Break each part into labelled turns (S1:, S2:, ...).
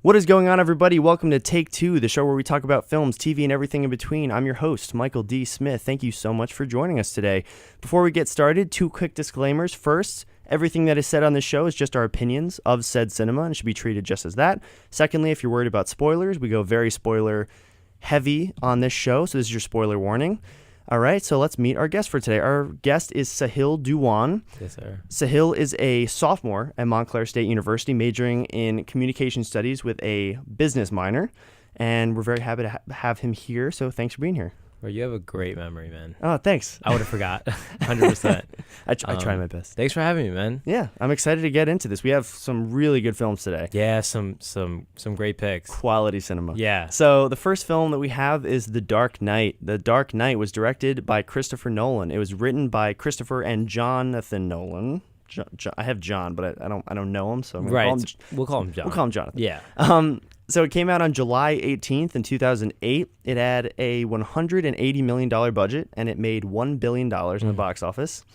S1: What is going on, everybody? Welcome to Take Two, the show where we talk about films, TV, and everything in between. I'm your host, Michael D. Smith. Thank you so much for joining us today. Before we get started, two quick disclaimers. First, everything that is said on this show is just our opinions of said cinema and should be treated just as that. Secondly, if you're worried about spoilers, we go very spoiler heavy on this show, so this is your spoiler warning. All right, so let's meet our guest for today. Our guest is Sahil Duwan.
S2: Yes, sir.
S1: Sahil is a sophomore at Montclair State University, majoring in communication studies with a business minor, and we're very happy to have him here, so thanks for being here.
S2: Well, you have a great memory, man.
S1: Oh, thanks.
S2: I would have forgot, 100%.
S1: I try my best.
S2: Thanks for having me, man.
S1: Yeah, I'm excited to get into this. We have some really good films today.
S2: Yeah, some great picks.
S1: Quality cinema.
S2: Yeah.
S1: So the first film that we have is The Dark Knight. The Dark Knight was directed by Christopher Nolan. It was written by Christopher and Jonathan Nolan. I have John, but I don't know him, so I'm gonna call him,
S2: we'll call him John.
S1: We'll call him Jonathan.
S2: Yeah.
S1: So it came out on July 18th in 2008. It had a $180 million budget, and it made $1 billion in the box office.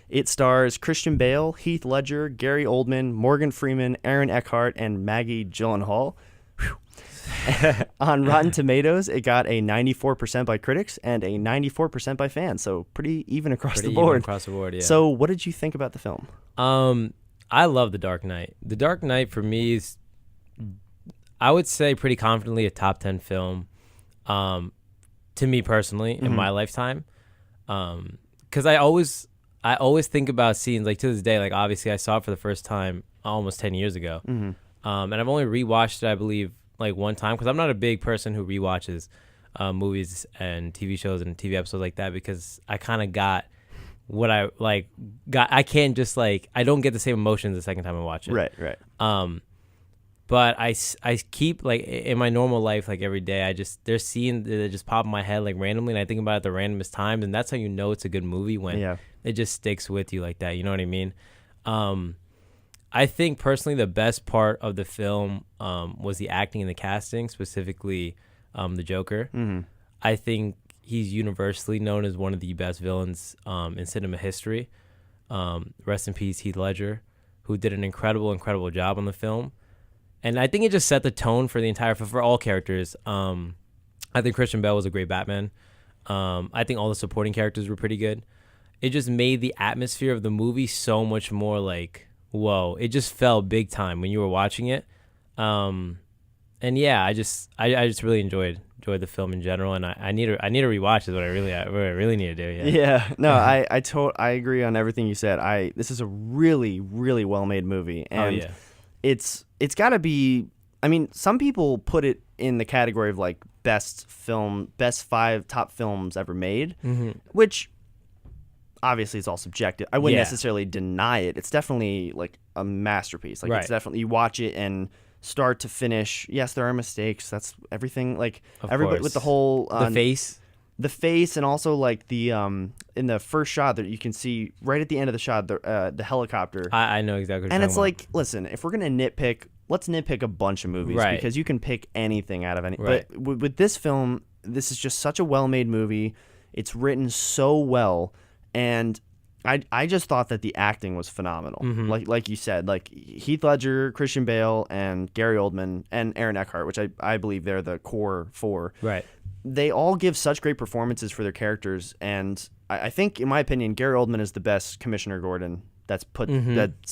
S1: It stars Christian Bale, Heath Ledger, Gary Oldman, Morgan Freeman, Aaron Eckhart, and Maggie Gyllenhaal. On Rotten Tomatoes, it got a 94% by critics and a 94% by fans, so pretty even across the board.
S2: Yeah.
S1: So what did you think about the film?
S2: I love The Dark Knight. The Dark Knight, for me, is, I would say pretty confidently, a top 10 film to me personally in my lifetime. Because I always think about scenes, like to this day, like obviously I saw it for the first time almost 10 years ago. And I've only rewatched it, I believe, like one time, because I'm not a big person who rewatches movies and TV shows and TV episodes like that, because I kind of got what I like got. I can't just like, I don't get the same emotions the second time I watch it.
S1: Right.
S2: But I keep, like, in my normal life, like every day, there's scenes that just pop in my head like randomly, and I think about it at the randomest times, and that's how you know it's a good movie, when it just sticks with you like that. You know what I mean? I think personally the best part of the film was the acting and the casting, specifically the Joker. I think he's universally known as one of the best villains in cinema history. Rest in peace, Heath Ledger, who did an incredible job on the film. And I think it just set the tone for the entire, for all characters. I think Christian Bale was a great Batman. I think all the supporting characters were pretty good. It just made the atmosphere of the movie so much more like, whoa. It just felt big time when you were watching it. And yeah, I just really enjoyed the film in general, and I need to rewatch is what I really need to do.
S1: Yeah. No, I agree on everything you said. This is a really, really well made movie, and it's got to be. I mean, some people put it in the category of like best 5 top films ever made, which obviously it's all subjective. I wouldn't necessarily deny it. It's definitely like a masterpiece. Like it's definitely, you watch it and start to finish. Yes, there are mistakes. That's everything. Like everybody with the whole the face, and also like the in the first shot that you can see right at the end of the shot, the helicopter.
S2: I know exactly what
S1: and
S2: you're
S1: it's
S2: talking
S1: like, listen, if we're gonna nitpick, let's nitpick a bunch of movies, because you can pick anything out of any.
S2: Right.
S1: But with this film, this is just such a well-made movie. It's written so well, and I just thought that the acting was phenomenal. Like you said, like Heath Ledger, Christian Bale, and Gary Oldman, and Aaron Eckhart, which I believe they're the core 4.
S2: Right.
S1: They all give such great performances for their characters, and I think, in my opinion, Gary Oldman is the best Commissioner Gordon that's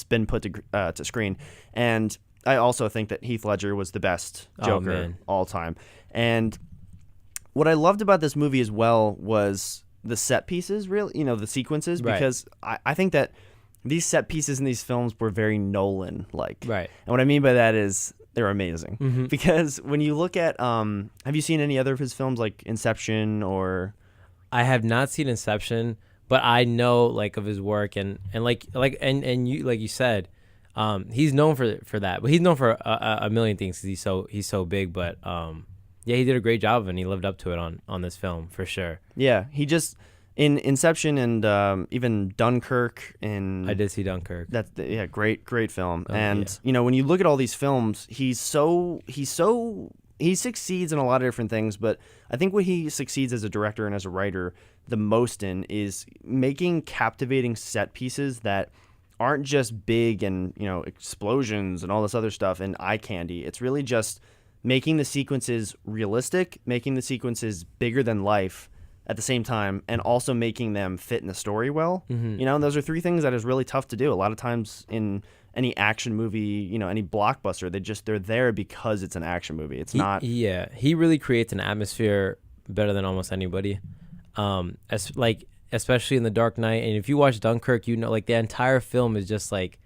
S1: been put to screen, and I also think that Heath Ledger was the best Joker all time. And what I loved about this movie as well was the set pieces, really, the sequences, because I think that these set pieces in these films were very Nolan-like.
S2: Right.
S1: And what I mean by that is they're amazing. Because when you look at, have you seen any other of his films, like Inception or?
S2: I have not seen Inception, but I know like of his work, and you, like you said, he's known for that, but he's known for a million things because he's so big. But yeah, he did a great job of it, and he lived up to it on this film for sure. Yeah,
S1: he just in Inception and even Dunkirk. I
S2: did see Dunkirk.
S1: That's great film. And when you look at all these films, he succeeds in a lot of different things, but I think what he succeeds as a director and as a writer the most in is making captivating set pieces that aren't just big and, explosions and all this other stuff and eye candy. It's really just making the sequences realistic, making the sequences bigger than life at the same time, and also making them fit in the story well.
S2: Mm-hmm.
S1: And those are three things that is really tough to do. A lot of times in any action movie, any blockbuster, they're there because it's an action movie. It's not.
S2: Yeah, he really creates an atmosphere better than almost anybody. Especially in The Dark Knight, and if you watch Dunkirk, like the entire film is just like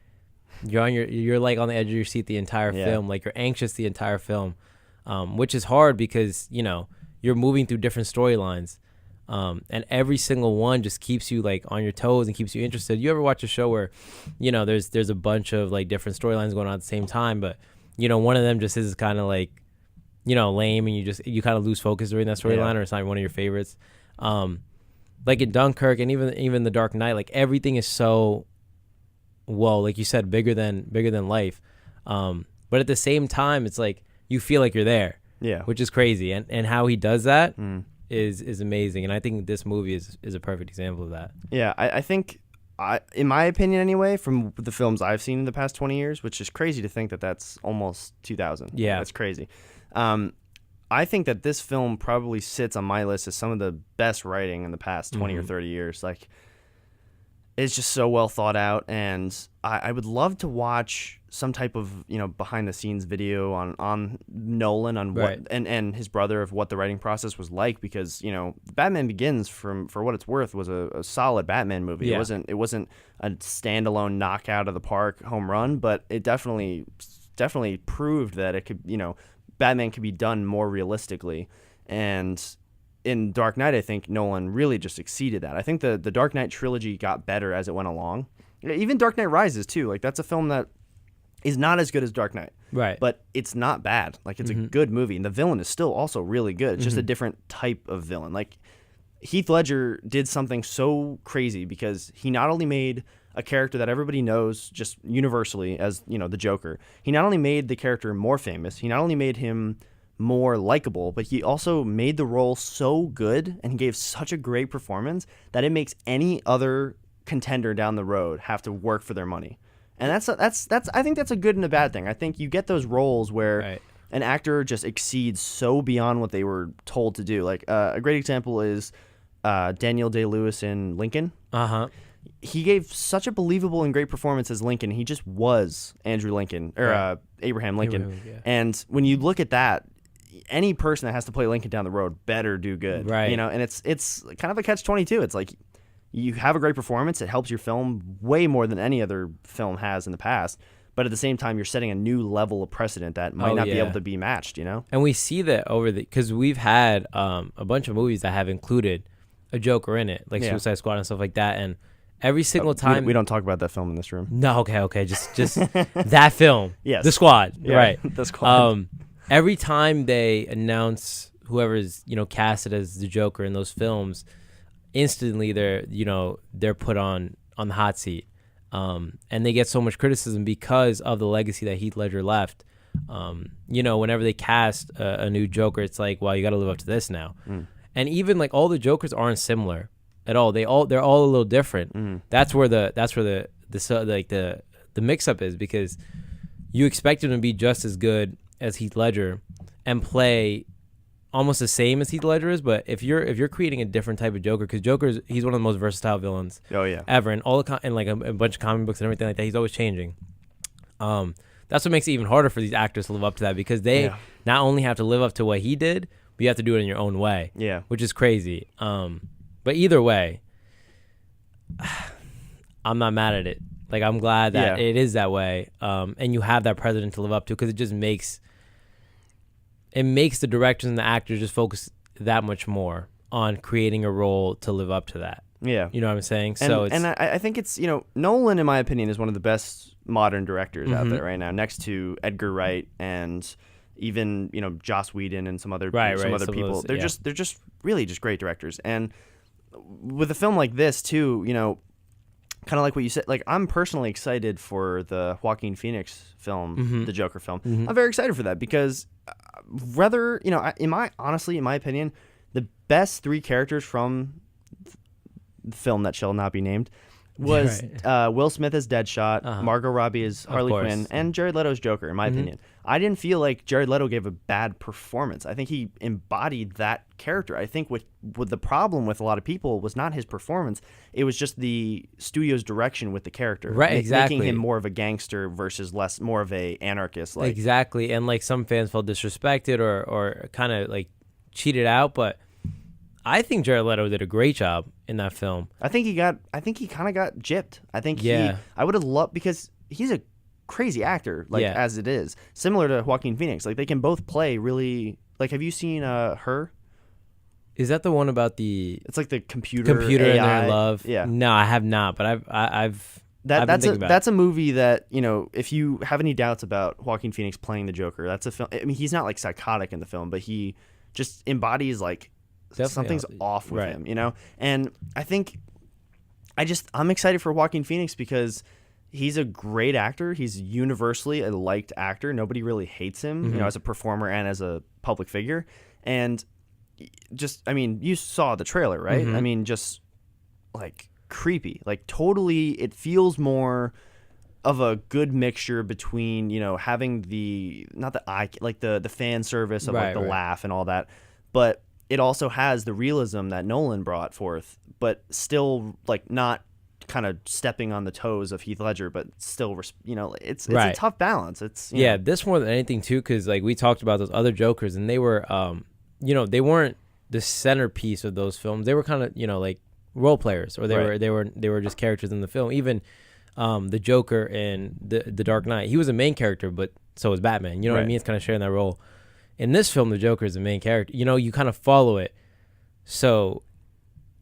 S2: you're like on the edge of your seat the entire film. Like you're anxious the entire film, which is hard because you're moving through different storylines. And every single one just keeps you like on your toes and keeps you interested. You ever watch a show where, there's a bunch of like different storylines going on at the same time, but one of them just is kind of like, lame, and you kind of lose focus during that storyline, or it's not one of your favorites. Like in Dunkirk and even The Dark Knight, like everything is so, like you said, bigger than life. But at the same time, it's like you feel like you're there, which is crazy, and how he does that. Is amazing, and I think this movie is a perfect example of that.
S1: Yeah, I think, in my opinion anyway, from the films I've seen in the past 20 years, which is crazy to think that that's almost 2000.
S2: Yeah.
S1: That's crazy. I think that this film probably sits on my list as some of the best writing in the past 20 or 30 years. Like, it's just so well thought out, and I would love to watch some type of behind the scenes video on Nolan on what and his brother of what the writing process was like, because Batman Begins, for what it's worth, was a solid Batman movie.
S2: Yeah.
S1: It wasn't a standalone knockout of the park home run, but it definitely proved that it could Batman could be done more realistically. And in Dark Knight, I think Nolan really just exceeded that. I think the Dark Knight trilogy got better as it went along. Even Dark Knight Rises too. Like, that's a film that is not as good as Dark Knight.
S2: Right.
S1: But it's not bad. Like, it's a good movie, and the villain is still also really good. It's just a different type of villain. Like, Heath Ledger did something so crazy because he not only made a character that everybody knows just universally as, the Joker. He not only made the character more famous, he not only made him more likable, but he also made the role so good, and he gave such a great performance that it makes any other contender down the road have to work for their money. And that's I think that's a good and a bad thing. I think you get those roles where an actor just exceeds so beyond what they were told to do. Like, a great example is Daniel Day-Lewis in Lincoln. He gave such a believable and great performance as Lincoln. He just was Andrew Lincoln, or Abraham Lincoln. And when you look at that, any person that has to play Lincoln down the road better do good.
S2: Right.
S1: And it's kind of a catch-22. It's like, you have a great performance, it helps your film way more than any other film has in the past. But at the same time, you're setting a new level of precedent that might not be able to be matched, And
S2: we see that because we've had a bunch of movies that have included a Joker in it, like Suicide Squad and stuff like that. And every single time...
S1: We don't talk about that film in this room.
S2: No, okay. Just that film.
S1: Yes.
S2: The Squad.
S1: Yeah,
S2: right.
S1: The Squad.
S2: Every time they announce whoever's, casted as the Joker in those films, instantly they're put on the hot seat. And they get so much criticism because of the legacy that Heath Ledger left. Whenever they cast a new Joker, it's like, well, you got to live up to this now. And even like all the Jokers aren't similar at all. They're all a little different. That's where the mix up is, because you expect him to be just as good as Heath Ledger and play almost the same as Heath Ledger is, but if you're creating a different type of Joker, because he's one of the most versatile villains ever, and and like a bunch of comic books and everything like that, he's always changing. That's what makes it even harder for these actors to live up to that, because they not only have to live up to what he did, but you have to do it in your own way. Yeah, which is crazy. But either way, I'm not mad at it. Like, I'm glad that it is that way, and you have that precedent to live up to, because it just makes the directors and the actors just focus that much more on creating a role to live up to that. Yeah. You know what I'm saying?
S1: And I think it's, Nolan, in my opinion, is one of the best modern directors out there right now, next to Edgar Wright and even, Joss Whedon and some other people. They're just really just great directors. And with a film like this too, kind of like what you said, like, I'm personally excited for the Joaquin Phoenix film, the Joker film. I'm very excited for that, because in my opinion, the best three characters from the film that shall not be named was Will Smith as Deadshot, Margot Robbie as Harley Quinn, and Jared Leto's Joker, in my opinion. I didn't feel like Jared Leto gave a bad performance. I think he embodied that character. I think with the problem with a lot of people was not his performance. It was just the studio's direction with the character.
S2: Right, exactly.
S1: Making him more of a gangster versus more of a anarchist. Like,
S2: exactly. And like some fans felt disrespected or kind of like cheated out, but I think Jared Leto did a great job in that film.
S1: I think he kind of got gypped. I think I would have loved, because he's a crazy actor, as it is, similar to Joaquin Phoenix. Like, they can both play really. Like, have you seen Her?
S2: Is that the one about the?
S1: It's like the computer
S2: AI?
S1: in
S2: their love.
S1: Yeah.
S2: No, I have not, but
S1: that's a movie that, if you have any doubts about Joaquin Phoenix playing the Joker, that's a film. I mean, he's not like psychotic in the film, but he just embodies like something's off with him, And I think I'm excited for Joaquin Phoenix because he's a great actor. He's universally a liked actor. Nobody really hates him, as a performer and as a public figure. And you saw the trailer, right? I mean, just like creepy, like totally. It feels more of a good mixture between, having not the eye, like the fan service of like the laugh and all that, but it also has the realism that Nolan brought forth, but still like not kind of stepping on the toes of Heath Ledger, but still, it's a tough balance. It's
S2: this more than anything too, because like we talked about those other Jokers, and they were, they weren't the centerpiece of those films. They were kind of, like role players, or they were just characters in the film. Even the Joker in the Dark Knight, he was a main character, but so was Batman. You know what I mean? It's kind of sharing that role. In this film, the Joker is the main character. You kind of follow it, so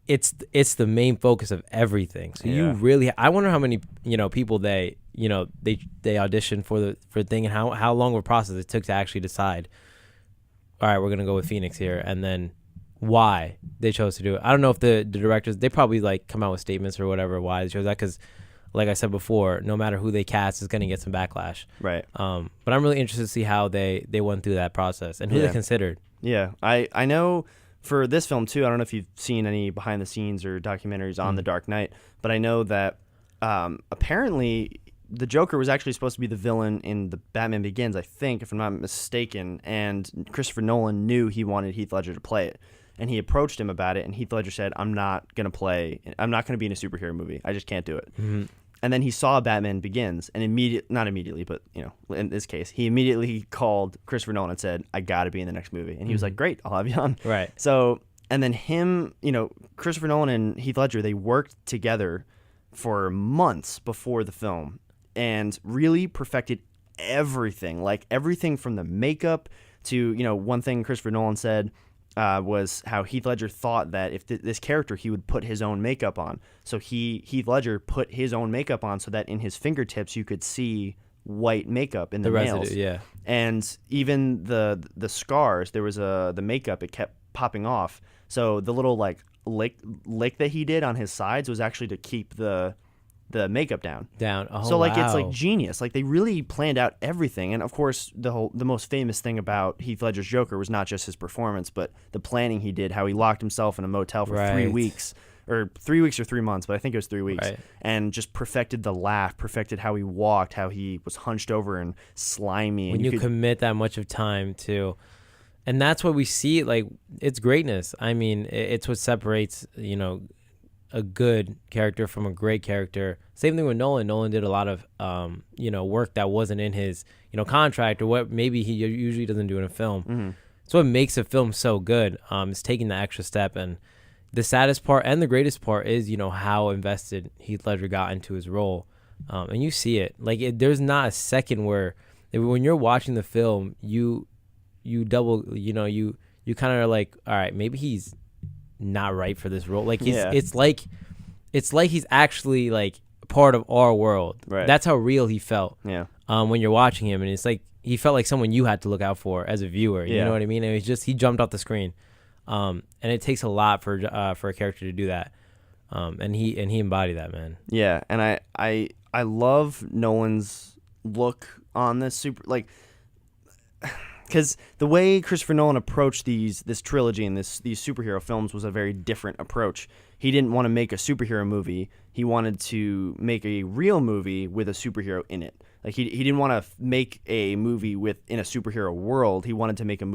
S2: it's the main focus of everything. So you really, I wonder how many people they auditioned for the thing, and how long of a process it took to actually decide. All right, we're gonna go with Phoenix here, and then why they chose to do it. I don't know if the directors, they probably like come out with statements or whatever why they chose that, because like I said before, no matter who they cast is going to get some backlash.
S1: Right.
S2: But I'm really interested to see how they went through that process and who they considered.
S1: Yeah. I know for this film, too, I don't know if you've seen any behind the scenes or documentaries on The Dark Knight, but I know that apparently the Joker was actually supposed to be the villain in the Batman Begins, I think, if I'm not mistaken, and Christopher Nolan knew he wanted Heath Ledger to play it. And he approached him about it, and Heath Ledger said, I'm not going to be in a superhero movie. I just can't do it. Mm-hmm. And then he saw Batman Begins, and not immediately, but, in this case, he immediately called Christopher Nolan and said, I got to be in the next movie. And he was like, great, I'll have you on.
S2: Right.
S1: So, and then Christopher Nolan and Heath Ledger, they worked together for months before the film and really perfected everything. Like, everything from the makeup to, one thing Christopher Nolan said was how Heath Ledger thought that if this character, he would put his own makeup on. So Heath Ledger put his own makeup on so that in his fingertips you could see white makeup in the nails.
S2: Residue, yeah.
S1: And even the scars, there was the makeup, it kept popping off. So the little like lick that he did on his sides was actually to keep the makeup down.
S2: Oh,
S1: so like
S2: wow.
S1: It's like genius. Like they really planned out everything. And of course, the most famous thing about Heath Ledger's Joker was not just his performance, but the planning he did. How he locked himself in a motel for 3 weeks, or 3 weeks or 3 months, but I think it was 3 weeks, and just perfected the laugh, perfected how he walked, how he was hunched over and slimy.
S2: When you commit that much of time to, and that's what we see. Like, it's greatness. I mean, it's what separates a good character from a great character. Same thing with Nolan. Nolan did a lot of work that wasn't in his contract, or what maybe he usually doesn't do in a film. Mm-hmm. So what makes a film so good is taking the extra step. And the saddest part and the greatest part is how invested Heath Ledger got into his role, and you see it. Like there's not a second where when you're watching the film you double you kind of are like, all right, maybe he's not right for this role. Like it's like he's actually like part of our world.
S1: Right.
S2: That's how real he felt.
S1: Yeah.
S2: When you're watching him, and it's like he felt like someone you had to look out for as a viewer. You know what I mean? And he jumped off the screen. And it takes a lot for a character to do that. And he embodied that, man.
S1: Yeah, and I love Nolan's look on this super, like, because the way Christopher Nolan approached this trilogy and these superhero films was a very different approach. He didn't want to make a superhero movie. He wanted to make a real movie with a superhero in it. Like he didn't want to make a movie in a superhero world. He wanted to make a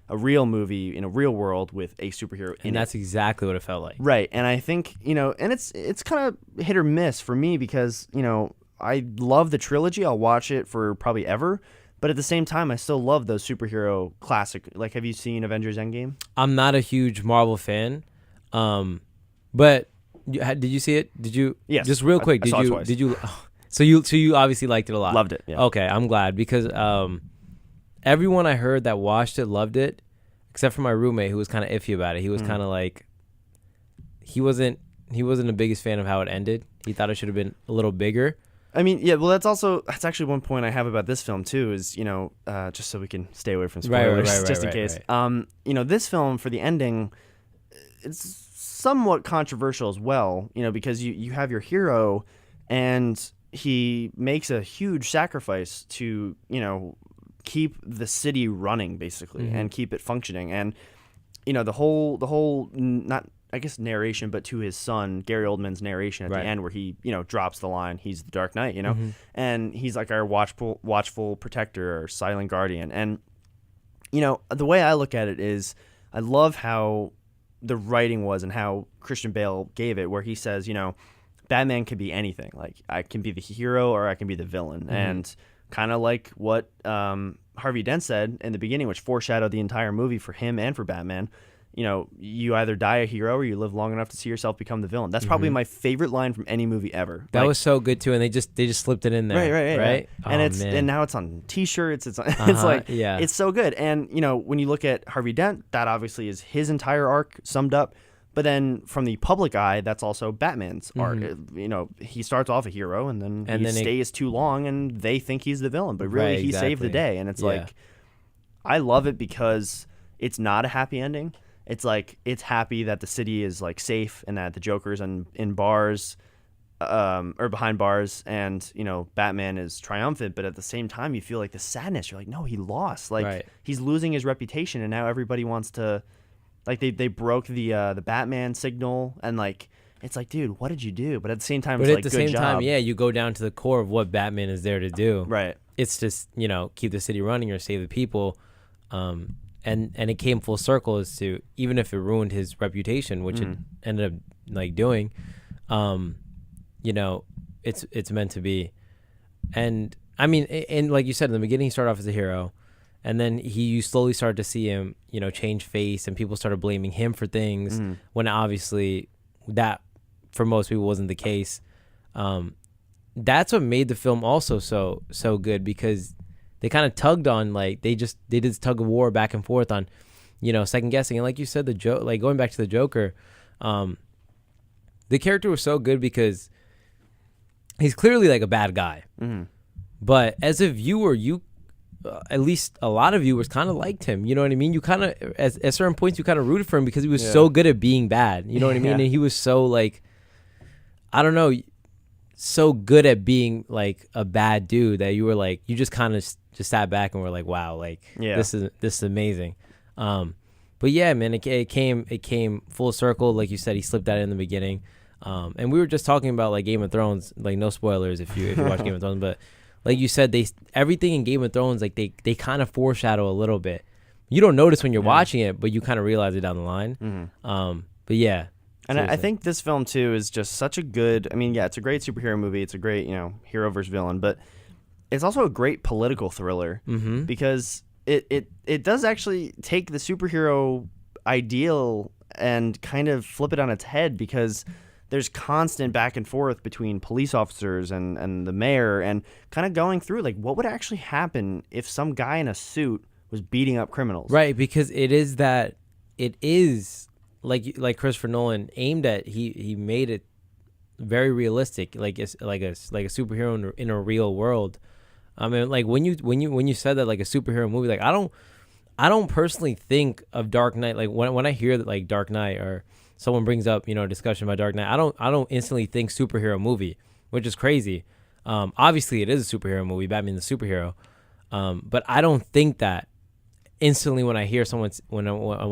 S1: real movie in a real world with a superhero in it.
S2: And that's exactly what it felt like.
S1: Right. And I think, and it's kind of hit or miss for me because, I love the trilogy. I'll watch it for probably ever. But at the same time, I still love those superhero classic. Like, have you seen Avengers Endgame?
S2: I'm not a huge Marvel fan. But did you see it? Did you?
S1: Yes.
S2: Just real quick.
S1: I saw it twice.
S2: Did you? So you obviously liked it a lot.
S1: Loved it. Yeah.
S2: Okay, I'm glad because everyone I heard that watched it loved it, except for my roommate who was kind of iffy about it. He was kind of like, he wasn't the biggest fan of how it ended. He thought it should have been a little bigger.
S1: I mean, yeah. Well, that's actually one point I have about this film too. Is just so we can stay away from spoilers, just in case.
S2: Right.
S1: This film for the ending, it's somewhat controversial as well. Because you have your hero, and he makes a huge sacrifice to keep the city running basically and keep it functioning, and the whole not. I guess narration, but to his son, Gary Oldman's narration at the end where he, drops the line, he's the Dark Knight, and he's like our watchful protector or silent guardian. And, the way I look at it is I love how the writing was and how Christian Bale gave it, where he says, Batman can be anything. Like, I can be the hero or I can be the villain. And kind of like what Harvey Dent said in the beginning, which foreshadowed the entire movie for him and for Batman, you either die a hero or you live long enough to see yourself become the villain. That's probably my favorite line from any movie ever.
S2: That was so good too, and they just slipped it in there. Right.
S1: And and now it's on T-shirts. It's like it's so good. And when you look at Harvey Dent, that obviously is his entire arc summed up. But then from the public eye, that's also Batman's arc. He starts off a hero, and then he stays too long, and they think he's the villain, but really he saved the day. And it's like, I love it because it's not a happy ending. It's like, it's happy that the city is like safe and that the Joker's in bars or behind bars, and Batman is triumphant, but at the same time you feel like the sadness. You're like, no, he lost. Like he's losing his reputation, and now everybody wants to, like, they broke the Batman signal, and like it's like, dude, what did you do? But at the same time, it's like, good job. But at the same time,
S2: you go down to the core of what Batman is there to do.
S1: Right.
S2: It's just keep the city running or save the people. And it came full circle as to, even if it ruined his reputation, which it ended up like doing, it's meant to be. And I mean, and like you said, in the beginning, he started off as a hero, and then you slowly started to see him, change face, and people started blaming him for things when obviously that for most people wasn't the case. That's what made the film also so good, because they kind of tugged on, like, they did this tug of war back and forth on, second guessing. And like you said, like going back to the Joker, the character was so good because he's clearly like a bad guy. But as a viewer, at least a lot of viewers kind of liked him. You know what I mean? You kind of, at certain points, you kind of rooted for him because he was so good at being bad. You know what I mean? And he was so, like, I don't know, so good at being like a bad dude that you were like, you just kind of just sat back and were like, wow, like this is amazing. But yeah, man, it came full circle. Like you said, he slipped that in the beginning. And we were just talking about like Game of Thrones, like no spoilers if you watch Game of Thrones, but like you said, everything in Game of Thrones, like they kind of foreshadow a little bit. You don't notice when you're watching it, but you kind of realize it down the line. But yeah.
S1: And I think this film too is just such a good, I mean, yeah, it's a great superhero movie. It's a great, hero versus villain, but it's also a great political thriller because it does actually take the superhero ideal and kind of flip it on its head, because there's constant back and forth between police officers and the mayor, and kind of going through like what would actually happen if some guy in a suit was beating up criminals.
S2: Right, because it is like Christopher Nolan aimed at, he made it very realistic, like a superhero in a real world. I mean, like when you said that, like a superhero movie, like I don't personally think of Dark Knight. Like when I hear that, like Dark Knight, or someone brings up a discussion about Dark Knight, I don't instantly think superhero movie, which is crazy. Obviously it is a superhero movie, Batman the superhero, but I don't think that instantly when I hear when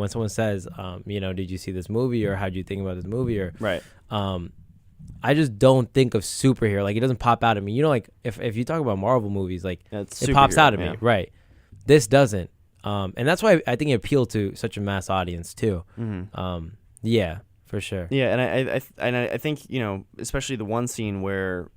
S2: someone says, did you see this movie, or how'd you think about this movie, or
S1: right.
S2: I just don't think of superhero. Like, it doesn't pop out at me. If you talk about Marvel movies, like, it pops out at me, right? This doesn't, and that's why I think it appealed to such a mass audience too.
S1: Mm-hmm.
S2: Yeah, for sure.
S1: Yeah, and I think especially the one scene where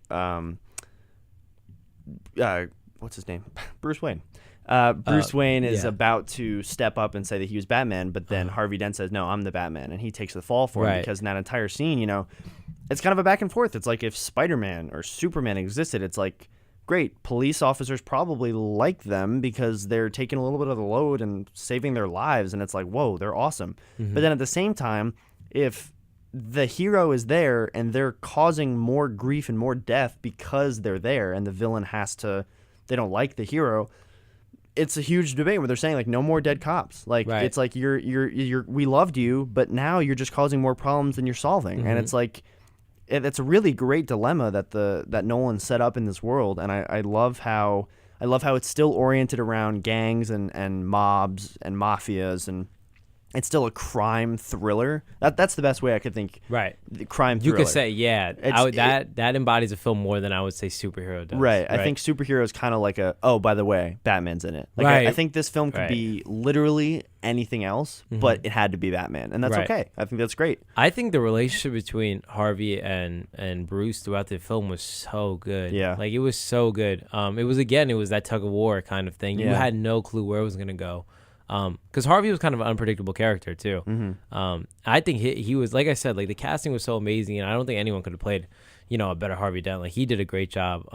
S1: what's his name, Bruce Wayne. Bruce Wayne is about to step up and say that he was Batman, but then Harvey Dent says, "No, I'm the Batman," and he takes the fall for him because in that entire scene, it's kind of a back and forth. It's like if Spider-Man or Superman existed, it's like, great, police officers probably like them because they're taking a little bit of the load and saving their lives, and it's like, whoa, they're awesome. Mm-hmm. But then at the same time, if the hero is there and they're causing more grief and more death because they're there, and the villain they don't like the hero, it's a huge debate where they're saying, like, no more dead cops. Like, it's like we loved you, but now you're just causing more problems than you're solving. Mm-hmm. And it's like, it's a really great dilemma that Nolan set up in this world. And I love how it's still oriented around gangs and mobs and mafias, and it's still a crime thriller. That's the best way I could think. Right. The crime thriller.
S2: You could say, that embodies a film more than I would say superhero does.
S1: Right. I think superhero is kind of like by the way, Batman's in it. Like, I think this film could be literally anything else, but it had to be Batman. And that's okay. I think that's great.
S2: I think the relationship between Harvey and Bruce throughout the film was so good. Yeah. Like, it was so good. It was that tug of war kind of thing. Yeah. You had no clue where it was going to go. Because Harvey was kind of an unpredictable character too. Mm-hmm. I think he was, like I said, like, the casting was so amazing, and I don't think anyone could have played, a better Harvey Dent. Like, he did a great job.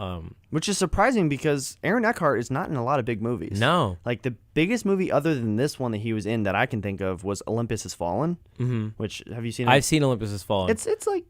S1: Which is surprising because Aaron Eckhart is not in a lot of big movies.
S2: No,
S1: like, the biggest movie other than this one that he was in that I can think of was Olympus Has Fallen. Mm-hmm. Which, have you seen it?
S2: I've seen Olympus Has Fallen.
S1: It's like,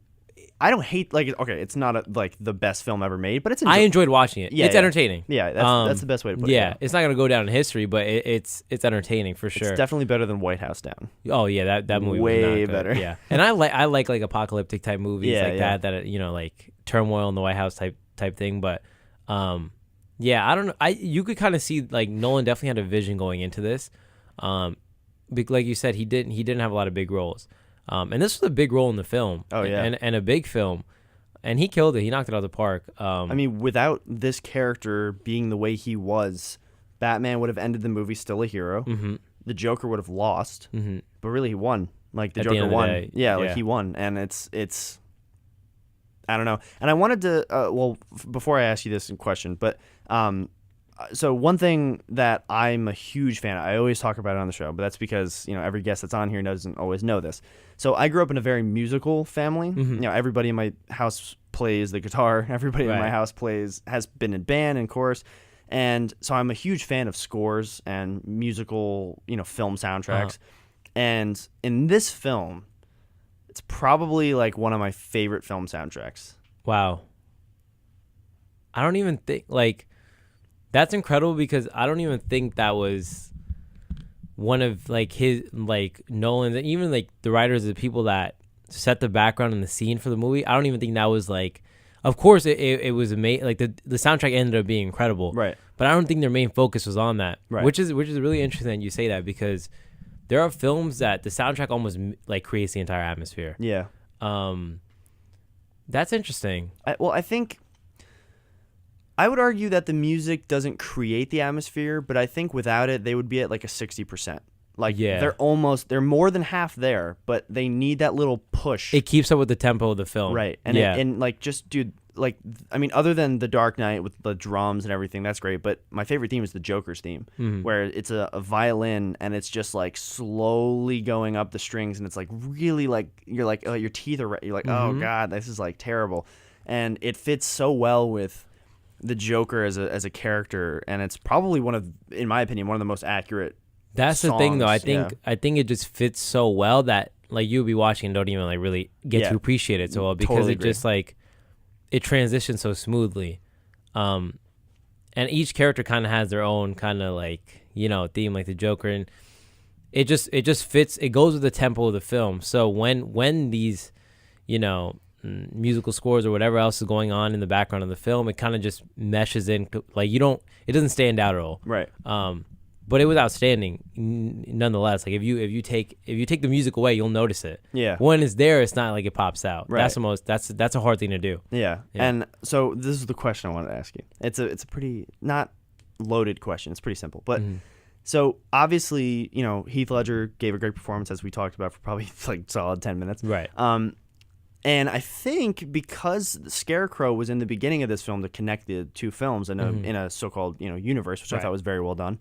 S1: I don't hate, like, okay, it's not like the best film ever made, but
S2: I enjoyed watching it. Yeah, it's entertaining.
S1: Yeah, that's the best way to put it.
S2: Yeah, it's not gonna go down in history, but it's entertaining for sure.
S1: It's definitely better than White House Down.
S2: Oh yeah, that movie
S1: way
S2: was not
S1: better.
S2: Yeah, and I like apocalyptic type movies that like turmoil in the White House type thing. But I don't know. You could kind of see, like, Nolan definitely had a vision going into this. Like you said, he didn't have a lot of big roles. And this was a big role in the film.
S1: Oh, yeah.
S2: And a big film. And he killed it. He knocked it out of the park.
S1: I mean, without this character being the way he was, Batman would have ended the movie still a hero. Mm-hmm. The Joker would have lost. Mm-hmm. But really, he won. Like, the Joker won. Like, he won. And it's I don't know. And I wanted to, before I ask you this question, but so one thing that I'm a huge fan of, I always talk about it on the show, but that's because, every guest that's on here doesn't always know this. So I grew up in a very musical family. Mm-hmm. Everybody in my house plays the guitar. Everybody in my house has been in band and chorus. And so I'm a huge fan of scores and musical, film soundtracks. And in this film, it's probably like one of my favorite film soundtracks.
S2: Wow. I don't even think, like, that's incredible, because I don't even think that was one of, like, his, like, Nolan's, and even, like, the writers, the people that set the background and the scene for the movie. I don't even think that was, like, of course it was amazing. Like, the soundtrack ended up being incredible, right? But I don't think their main focus was on that, right? Which is really interesting that you say that, because there are films that the soundtrack almost, like, creates the entire atmosphere. Yeah. That's interesting.
S1: I think I would argue that the music doesn't create the atmosphere, but I think without it, they would be at like a 60%. Like, they're more than half there, but they need that little push.
S2: It keeps up with the tempo of the film.
S1: Right. And and like, just, dude, like, I mean, other than The Dark Knight with the drums and everything, that's great. But my favorite theme is the Joker's theme, where it's a violin and it's just like slowly going up the strings, and it's like really like, you're like, oh, your teeth are, you're like, oh God, this is like terrible. And it fits so well with the Joker as a character, and it's probably in my opinion, one of the most accurate.
S2: That's
S1: songs.
S2: The thing, though. I think it just fits so well that, like, you'll be watching and don't even, like, really get to appreciate it so well, because totally just, like, it transitions so smoothly. And each character kind of has their own kind of, like, theme, like the Joker, and it just fits. It goes with the tempo of the film. So when these, musical scores or whatever else is going on in the background of the film, it kind of just meshes in, like, it doesn't stand out at all.
S1: Right.
S2: but it was outstanding nonetheless. Like if you take the music away, you'll notice it.
S1: Yeah.
S2: When it's there, it's not like it pops out.
S1: Right.
S2: That's a hard thing to do.
S1: Yeah. And so this is the question I wanted to ask you. It's a pretty not loaded question. It's pretty simple, but. So obviously, Heath Ledger gave a great performance, as we talked about, for probably like solid 10 minutes.
S2: Right.
S1: And I think because the Scarecrow was in the beginning of this film to connect the two films in a so-called universe, which I thought was very well done.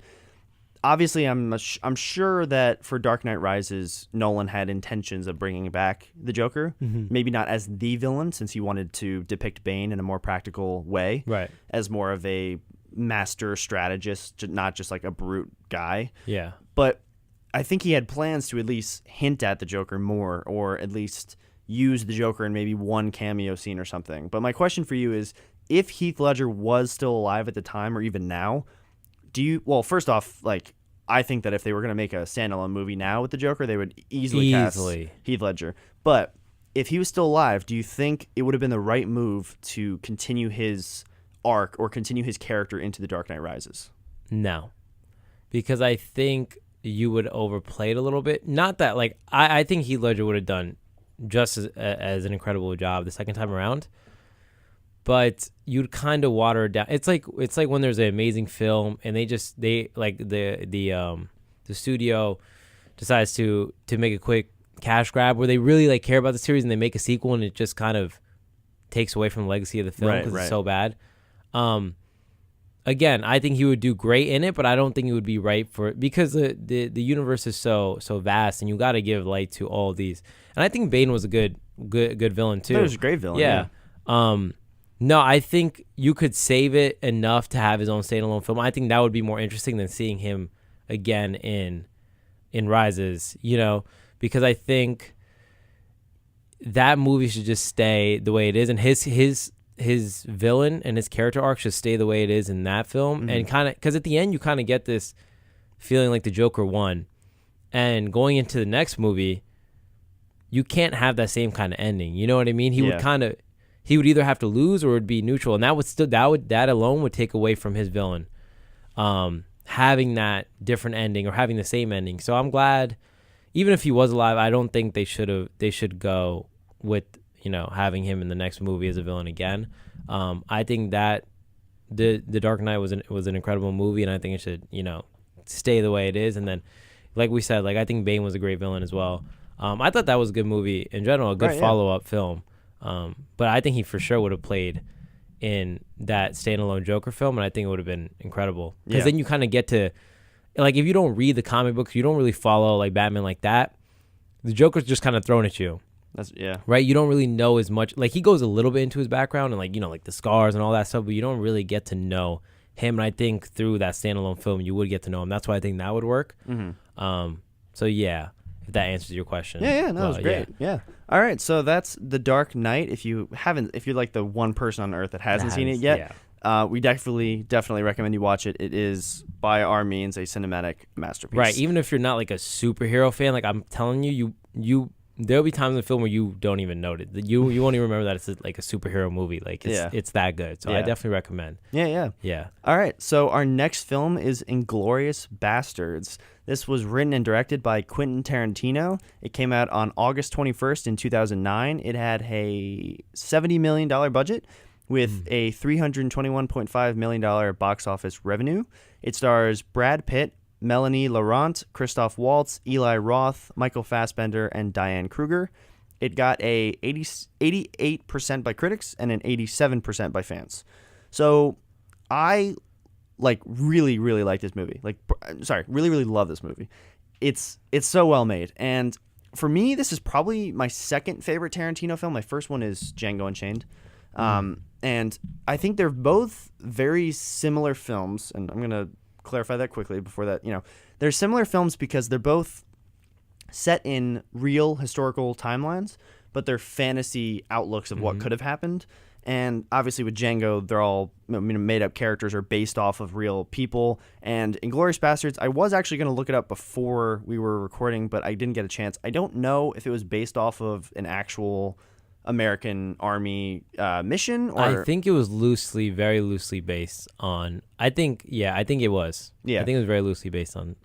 S1: Obviously, I'm sure that for Dark Knight Rises, Nolan had intentions of bringing back the Joker. Maybe not as the villain, since he wanted to depict Bane in a more practical way,
S2: right?
S1: As more of a master strategist, not just like a brute guy.
S2: Yeah.
S1: But I think he had plans to at least hint at the Joker more, or at least use the Joker in maybe one cameo scene or something. But my question for you is, if Heath Ledger was still alive at the time, or even now, first off, like, I think that if they were going to make a standalone movie now with the Joker, they would easily cast Heath Ledger. But if he was still alive, do you think it would have been the right move to continue his arc or continue his character into The Dark Knight Rises?
S2: No, because I think you would overplay it a little bit. Not that, like, I think Heath Ledger would have done just as an incredible job the second time around, but you'd kind of water it down. It's like when there's an amazing film and the studio decides to make a quick cash grab where they really like care about the series and they make a sequel and it just kind of takes away from the legacy of the film because it's so bad. Again, I think he would do great in it, but I don't think he would be right for it because the universe is so vast, and you got to give light to all of these. And I think Bane was a good villain too.
S1: He was a great villain.
S2: Yeah. No, I think you could save it enough to have his own standalone film. I think that would be more interesting than seeing him again in Rises. Because I think that movie should just stay the way it is, and his villain and his character arc should stay the way it is in that film. And kind of, because at the end you kind of get this feeling like the Joker won, and going into the next movie you can't have that same kind of ending. You know what I mean? He would either have to lose or it would be neutral, and that alone would take away from his villain having that different ending or having the same ending. So I'm glad, even if he was alive, I don't think they should go with having him in the next movie as a villain again. I think that the Dark Knight was an incredible movie, and I think it should stay the way it is. And then, like we said, like I think Bane was a great villain as well. I thought that was a good movie in general, a good follow-up film. But I think he for sure would have played in that standalone Joker film, and I think it would have been incredible. Because then you kind of get to, like, if you don't read the comic books, you don't really follow like Batman like that, the Joker's just kind of thrown at you. Right? You don't really know as much. Like, he goes a little bit into his background and like the scars and all that stuff, but you don't really get to know him. And I think through that standalone film, you would get to know him. That's why I think that would work. So yeah, if that answers your question.
S1: Yeah, that was great. Yeah. All right, so that's The Dark Knight. If you're like the one person on earth that hasn't seen it yet, we definitely recommend you watch it. It is by our means a cinematic masterpiece.
S2: Right. Even if you're not like a superhero fan, like I'm telling you there'll be times in the film where you don't even notice. You won't even remember that it's like a superhero movie. Like it's that good. So I definitely recommend. Yeah.
S1: All right. So our next film is Inglorious Basterds. This was written and directed by Quentin Tarantino. It came out on August 21st in 2009. It had a $70 million budget with a $321.5 million box office revenue. It stars Brad Pitt, Melanie Laurent, Christoph Waltz, Eli Roth, Michael Fassbender, and Diane Kruger. It got a 88% by critics and an 87% by fans. So I really, really like this movie. Really love this movie. It's so well made. And for me, this is probably my second favorite Tarantino film. My first one is Django Unchained. And I think they're both very similar films. And I'm going to clarify that quickly before that. They're similar films because they're both set in real historical timelines, but they're fantasy outlooks of what could have happened. And obviously with Django, they're all made up characters or based off of real people. And Inglorious Basterds, I was actually going to look it up before we were recording, but I didn't get a chance. I don't know if it was based off of an actual American Army mission? Or
S2: I think it was very loosely based on. I think it was. Yeah, I think it was very loosely based on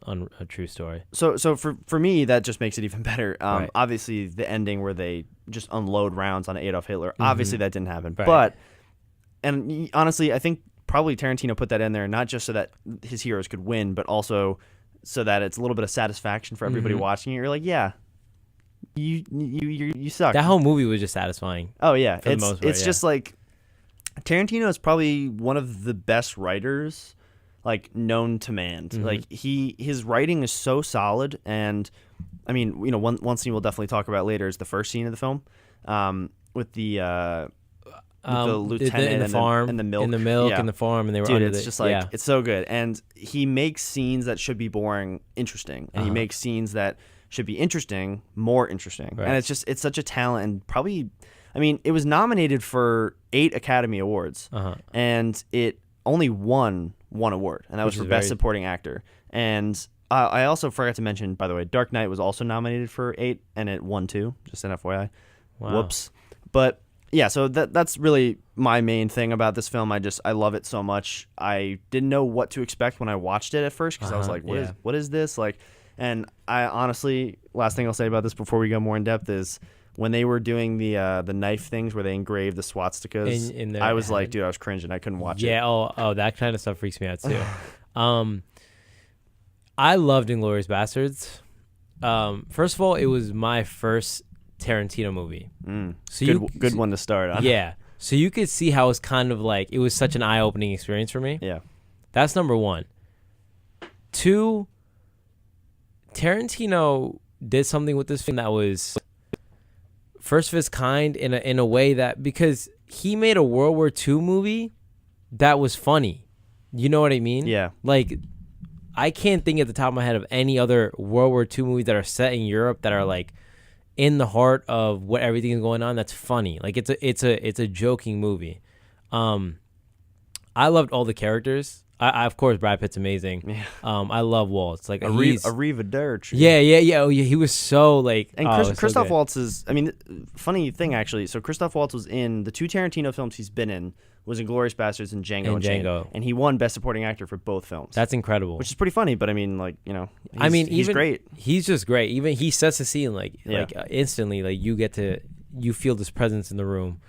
S2: a true story.
S1: So for me, that just makes it even better. Right. Obviously, the ending where they just unload rounds on Adolf Hitler. Mm-hmm. Obviously, that didn't happen. Right. And honestly, I think probably Tarantino put that in there not just so that his heroes could win, but also so that it's a little bit of satisfaction for everybody watching it. You're like, yeah, you suck.
S2: That whole movie was just satisfying.
S1: Oh yeah, it's just like Tarantino is probably one of the best writers like known to man. Mm-hmm. Like his writing is so solid, and I mean, one scene we'll definitely talk about later is the first scene of the film, with the lieutenant
S2: in the farm
S1: and the milk
S2: yeah. in the farm, and they were under
S1: it's just like it's so good, and he makes scenes that should be boring interesting, and he makes scenes that should be interesting more interesting, right. And it's such a talent, and probably, I mean, it was nominated for 8 Academy Awards, and it only won 1 award, and that was for Best Supporting Actor. And I also forgot to mention, by the way, Dark Knight was also nominated for 8, and it won 2. Just an FYI. Wow. Whoops. But yeah, so that's really my main thing about this film. I love it so much. I didn't know what to expect when I watched it at first, because I was like, what is this? Like, and I honestly, last thing I'll say about this before we go more in depth is when they were doing the knife things where they engraved the swastikas, in I was like, dude, I was cringing. I couldn't watch it.
S2: Yeah, oh, that kind of stuff freaks me out too. I loved Inglorious Basterds. First of all, it was my first Tarantino movie.
S1: So good one to start on.
S2: Yeah. So you could see how it's kind of like, it was such an eye-opening experience for me.
S1: Yeah.
S2: That's number 1. 2, Tarantino did something with this film that was first of its kind in a way that, because he made a World War II movie that was funny. You know what I mean?
S1: Yeah.
S2: Like, I can't think at the top of my head of any other World War II movies that are set in Europe that are like in the heart of what everything is going on. That's funny. Like it's a joking movie. I loved all the characters. I of course, Brad Pitt's amazing. Yeah. I love Waltz. Like
S1: Arrivederci.
S2: Yeah. Oh, yeah. He was so like.
S1: And Christoph Waltz is. I mean, funny thing actually. So Christoph Waltz was in the 2 Tarantino films he's been in. Was Inglorious Basterds and Django Unchained. And he won Best Supporting Actor for both films.
S2: That's incredible.
S1: Which is pretty funny, but I mean, like, he's great.
S2: He's just great. Even he sets the scene like instantly. Like you feel this presence in the room.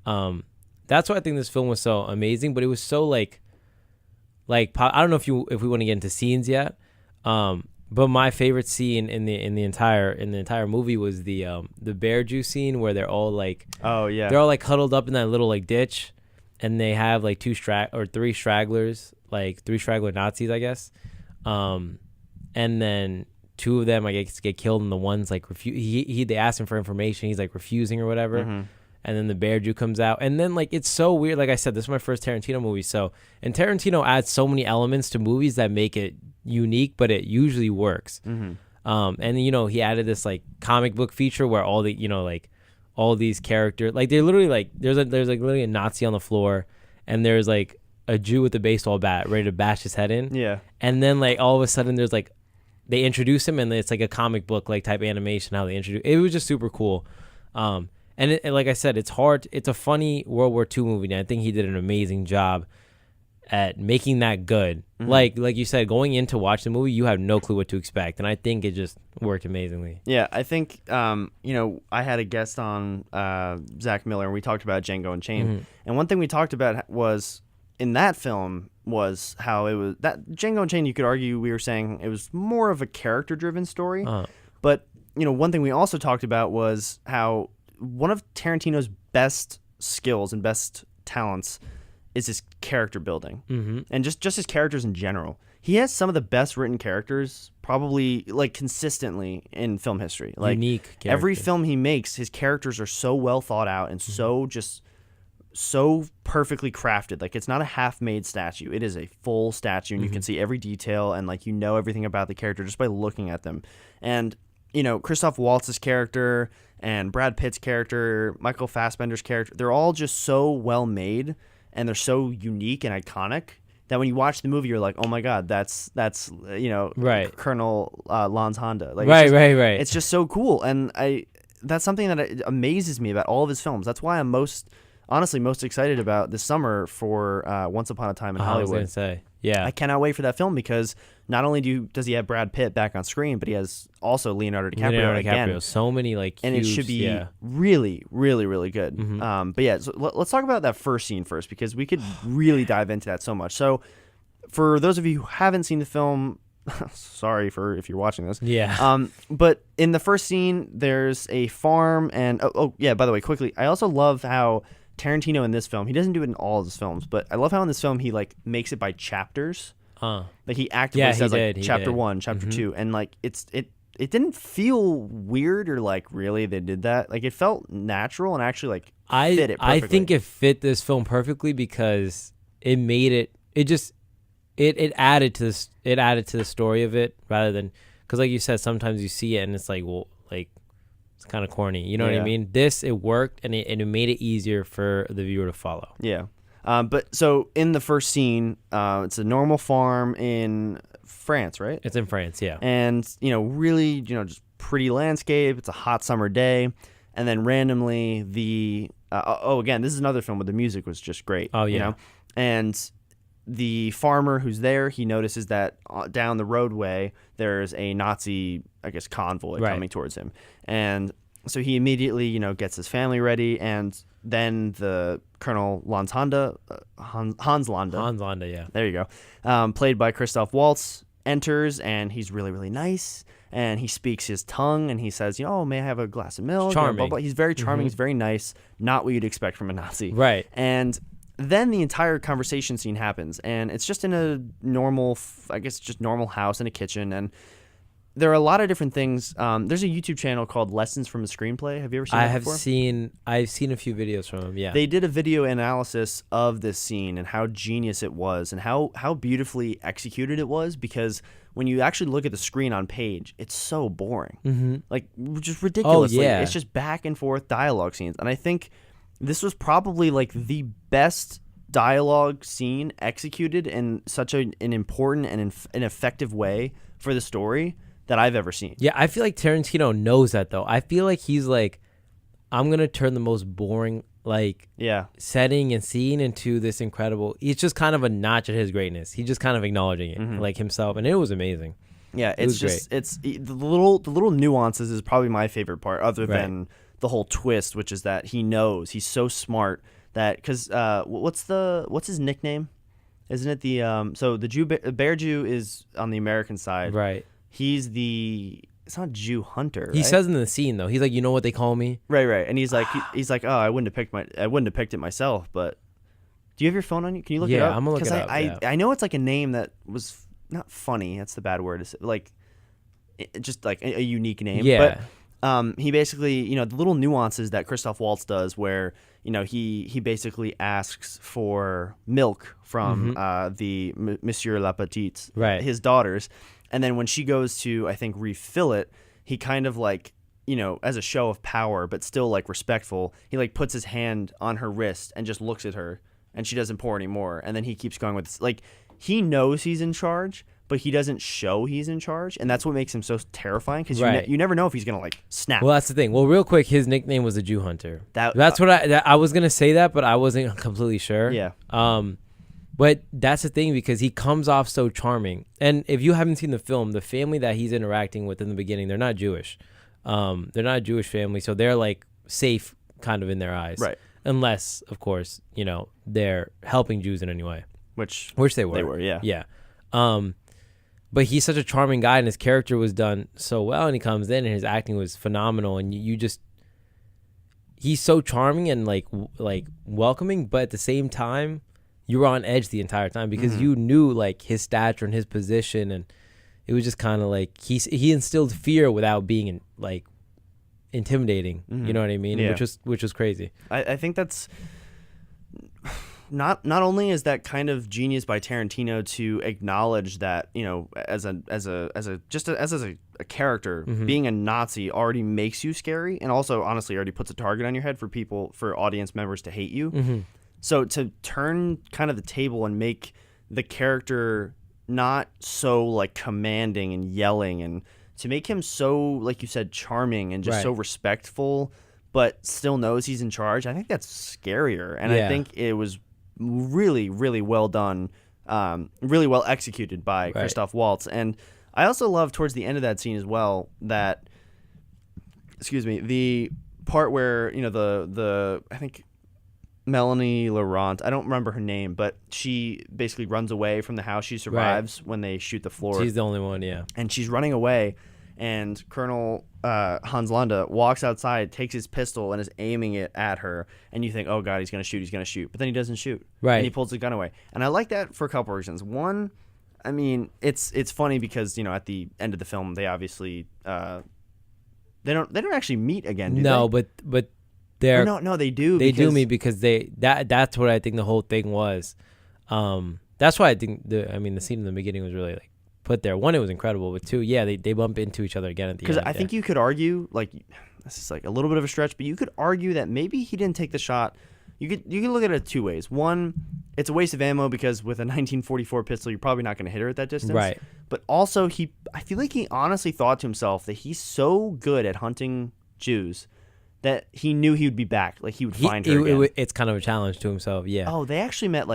S2: That's why I think this film was so amazing. But it was so like I don't know if we want to get into scenes yet. But my favorite scene in the entire movie was the bear juice scene where they're all like, they're all like huddled up in that little like ditch. And they have like 3 stragglers, like 3 straggler Nazis, I guess. And then 2 of them, I guess, get killed, and the one's like they ask him for information, he's like refusing or whatever. Mm-hmm. And then the bear Jew comes out, and then like it's so weird. Like I said, this is my first Tarantino movie, and Tarantino adds so many elements to movies that make it unique, but it usually works. Mm-hmm. And he added this like comic book feature where all the like. All these characters, like they're literally like there's like literally a Nazi on the floor, and there's like a Jew with a baseball bat ready to bash his head in.
S1: Yeah.
S2: And then like all of a sudden there's like they introduce him, and it's like a comic book like type animation how they introduce. It was just super cool. And like I said, it's hard. It's a funny World War II movie, and I think he did an amazing job at making that good. Mm-hmm. Like you said, going in to watch the movie, you have no clue what to expect, and I think it just worked amazingly.
S1: Yeah, I think I had a guest on Zach Miller, and we talked about Django Unchained, mm-hmm. and one thing we talked about was in that film was how it was that Django Unchained. You could argue we were saying it was more of a character-driven story, but one thing we also talked about was how one of Tarantino's best skills and best talents is his character building, mm-hmm. and just his characters in general. He has some of the best written characters, probably like consistently in film history. Like
S2: unique characters.
S1: Every film he makes, his characters are so well thought out and mm-hmm. so perfectly crafted. Like it's not a half-made statue; it is a full statue, and mm-hmm. you can see every detail and like everything about the character just by looking at them. And Christoph Waltz's character and Brad Pitt's character, Michael Fassbender's character—they're all just so well made. And they're so unique and iconic that when you watch the movie, you're like, "Oh my God, that's
S2: right.
S1: Colonel Lance Honda." Like,
S2: right.
S1: It's just so cool, and I that's something that amazes me about all of his films. That's why I'm most excited about this summer for Once Upon a Time in Hollywood.
S2: I was gonna say, yeah,
S1: I cannot wait for that film because not only does he have Brad Pitt back on screen, but he has also Leonardo DiCaprio again.
S2: So many like,
S1: and
S2: huge,
S1: it should be really, really, really good. But yeah, so let's talk about that first scene first because we could really dive into that so much. So for those of you who haven't seen the film, sorry if you're watching this.
S2: Yeah.
S1: But in the first scene, there's a farm, and yeah. By the way, quickly, I also love how Tarantino in this film, he doesn't do it in all of his films, but I love how in this film he like makes it by chapters. Like he actively says like chapter 1, chapter 2, and like it didn't feel weird or like really they did that. Like it felt natural and actually like fit it perfectly.
S2: I think it fit this film perfectly because it made it added to this. It added to the story of it rather than because, like you said, sometimes you see it and it's like, well, like it's kind of corny. You know what I mean? It worked and it made it easier for the viewer to follow.
S1: Yeah. But so in the first scene, it's a normal farm in France, right?
S2: It's in France, yeah.
S1: And really, just pretty landscape. It's a hot summer day, and then randomly again, this is another film where the music was just great.
S2: Oh yeah.
S1: And the farmer who's there, he notices that down the roadway there's a Nazi, I guess, convoy coming towards him, and so he immediately, gets his family ready, and then the Colonel Hans Landa,
S2: yeah,
S1: there you go, played by Christoph Waltz, enters, and he's really, really nice, and he speaks his tongue, and he says, may I have a glass of milk?
S2: Charming.
S1: Blah, blah. He's very charming. He's very nice. Not what you'd expect from a Nazi.
S2: Right.
S1: And then the entire conversation scene happens, and it's just in a normal, normal house in a kitchen, and there are a lot of different things. There's a YouTube channel called Lessons from a Screenplay. Have you ever seen that before?
S2: I've seen a few videos from him, yeah.
S1: They did a video analysis of this scene and how genius it was and how beautifully executed it was, because when you actually look at the screen on page, it's so boring. Like, just ridiculously.
S2: Oh, yeah.
S1: It's just back and forth dialogue scenes. And I think this was probably like the best dialogue scene executed in such an important and an effective way for the story that I've ever seen.
S2: Yeah, I feel like Tarantino knows that, though. I feel like he's like, I'm going to turn the most boring, setting and scene into this incredible. It's just kind of a notch at his greatness. He's just kind of acknowledging it, like himself, and it was amazing.
S1: Yeah, it's the little nuances is probably my favorite part, other than the whole twist, which is that he knows, he's so smart that, because what's his nickname? Isn't it the so the Bear Jew is on the American side,
S2: right?
S1: He's it's not Jew Hunter. Right?
S2: He says in the scene though, he's like, you know what they call me?
S1: Right. And he's like, oh, I wouldn't have picked it myself. But do you have your phone on you? Can you look it up?
S2: Yeah, I'm gonna look it up.
S1: I know it's like a name that was not funny. That's the bad word. It's like just like a unique name.
S2: Yeah.
S1: But he basically, the little nuances that Christoph Waltz does, where he basically asks for milk from the Monsieur La Petite,
S2: right,
S1: his daughters. And then when she goes to, I think, refill it, he kind of like, as a show of power, but still like respectful, he like puts his hand on her wrist and just looks at her, and she doesn't pour anymore. And then he keeps going with this. Like, he knows he's in charge, but he doesn't show he's in charge. And that's what makes him so terrifying, because you never know if he's going to like snap.
S2: Well, that's the thing. Well, real quick, his nickname was the Jew Hunter. That's what I was going to say that, but I wasn't completely sure.
S1: Yeah.
S2: But that's the thing, because he comes off so charming. And if you haven't seen the film, the family that he's interacting with in the beginning, they're not Jewish. They're not a Jewish family, so they're like safe kind of in their eyes.
S1: Right.
S2: Unless, of course, they're helping Jews in any way.
S1: Which
S2: they were.
S1: They were, yeah.
S2: Yeah. But he's such a charming guy, and his character was done so well, and he comes in and his acting was phenomenal, and he's so charming and like welcoming, but at the same time, you were on edge the entire time, because you knew like his stature and his position, and it was just kind of like he instilled fear without being like intimidating. You know what I mean?
S1: Yeah.
S2: Which was crazy.
S1: I think that's not only is that kind of genius by Tarantino to acknowledge that, as a character, being a Nazi already makes you scary, and also honestly already puts a target on your head for audience members to hate you. So to turn kind of the table and make the character not so like commanding and yelling, and to make him so, like you said, charming and just so respectful, but still knows he's in charge, I think that's scarier. And I think it was really, really well done, really well executed by Christoph Waltz. And I also love towards the end of that scene as well that, the part where, the I think Melanie Laurent, I don't remember her name, but she basically runs away from the house. She survives when they shoot the floor.
S2: She's the only one, yeah.
S1: And she's running away, and Colonel Hans Landa walks outside, takes his pistol, and is aiming it at her. And you think, oh, God, he's going to shoot. But then he doesn't shoot.
S2: Right.
S1: And he pulls the gun away. And I like that for a couple reasons. One, I mean, it's funny because, at the end of the film, they obviously they don't actually meet again, do they?
S2: but they're
S1: no, they do.
S2: They do meet because that's what I think the whole thing was. That's why I think the scene in the beginning was really like put there. One, it was incredible, but two, yeah, they bump into each other again at the end.
S1: Because I think you could argue, like, this is like a little bit of a stretch, but you could argue that maybe he didn't take the shot. You could look at it two ways. One, it's a waste of ammo because with a 1944 pistol, you're probably not going to hit her at that distance.
S2: Right.
S1: But also, I feel like he honestly thought to himself that he's so good at hunting Jews that he knew he would be back. Like, he would find her again.
S2: It's kind of a challenge to himself, yeah.
S1: Oh, they actually met,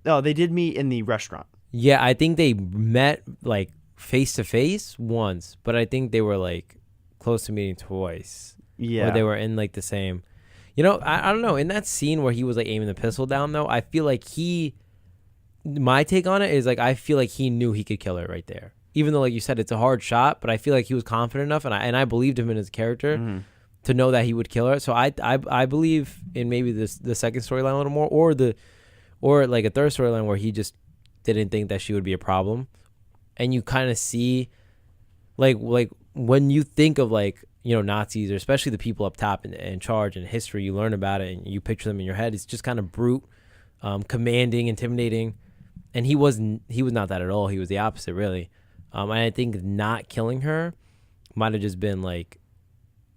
S1: they did meet in the restaurant.
S2: Yeah, I think they met, like, face-to-face once, but I think they were, like, close to meeting twice.
S1: Yeah.
S2: Or they were in, like, the same... I don't know. In that scene where he was, like, aiming the pistol down, though, I feel like my take on it is, like, I feel like he knew he could kill her right there. Even though, like you said, it's a hard shot, but I feel like he was confident enough, and I believed him in his character to know that he would kill her. So I believe in maybe the second storyline a little more, or like a third storyline where he just didn't think that she would be a problem. And you kind of see, like when you think of, like, Nazis, or especially the people up top in charge in history, you learn about it and you picture them in your head. It's just kind of brute, commanding, intimidating. And he was not that at all. He was the opposite, really. And I think not killing her might have just been, like,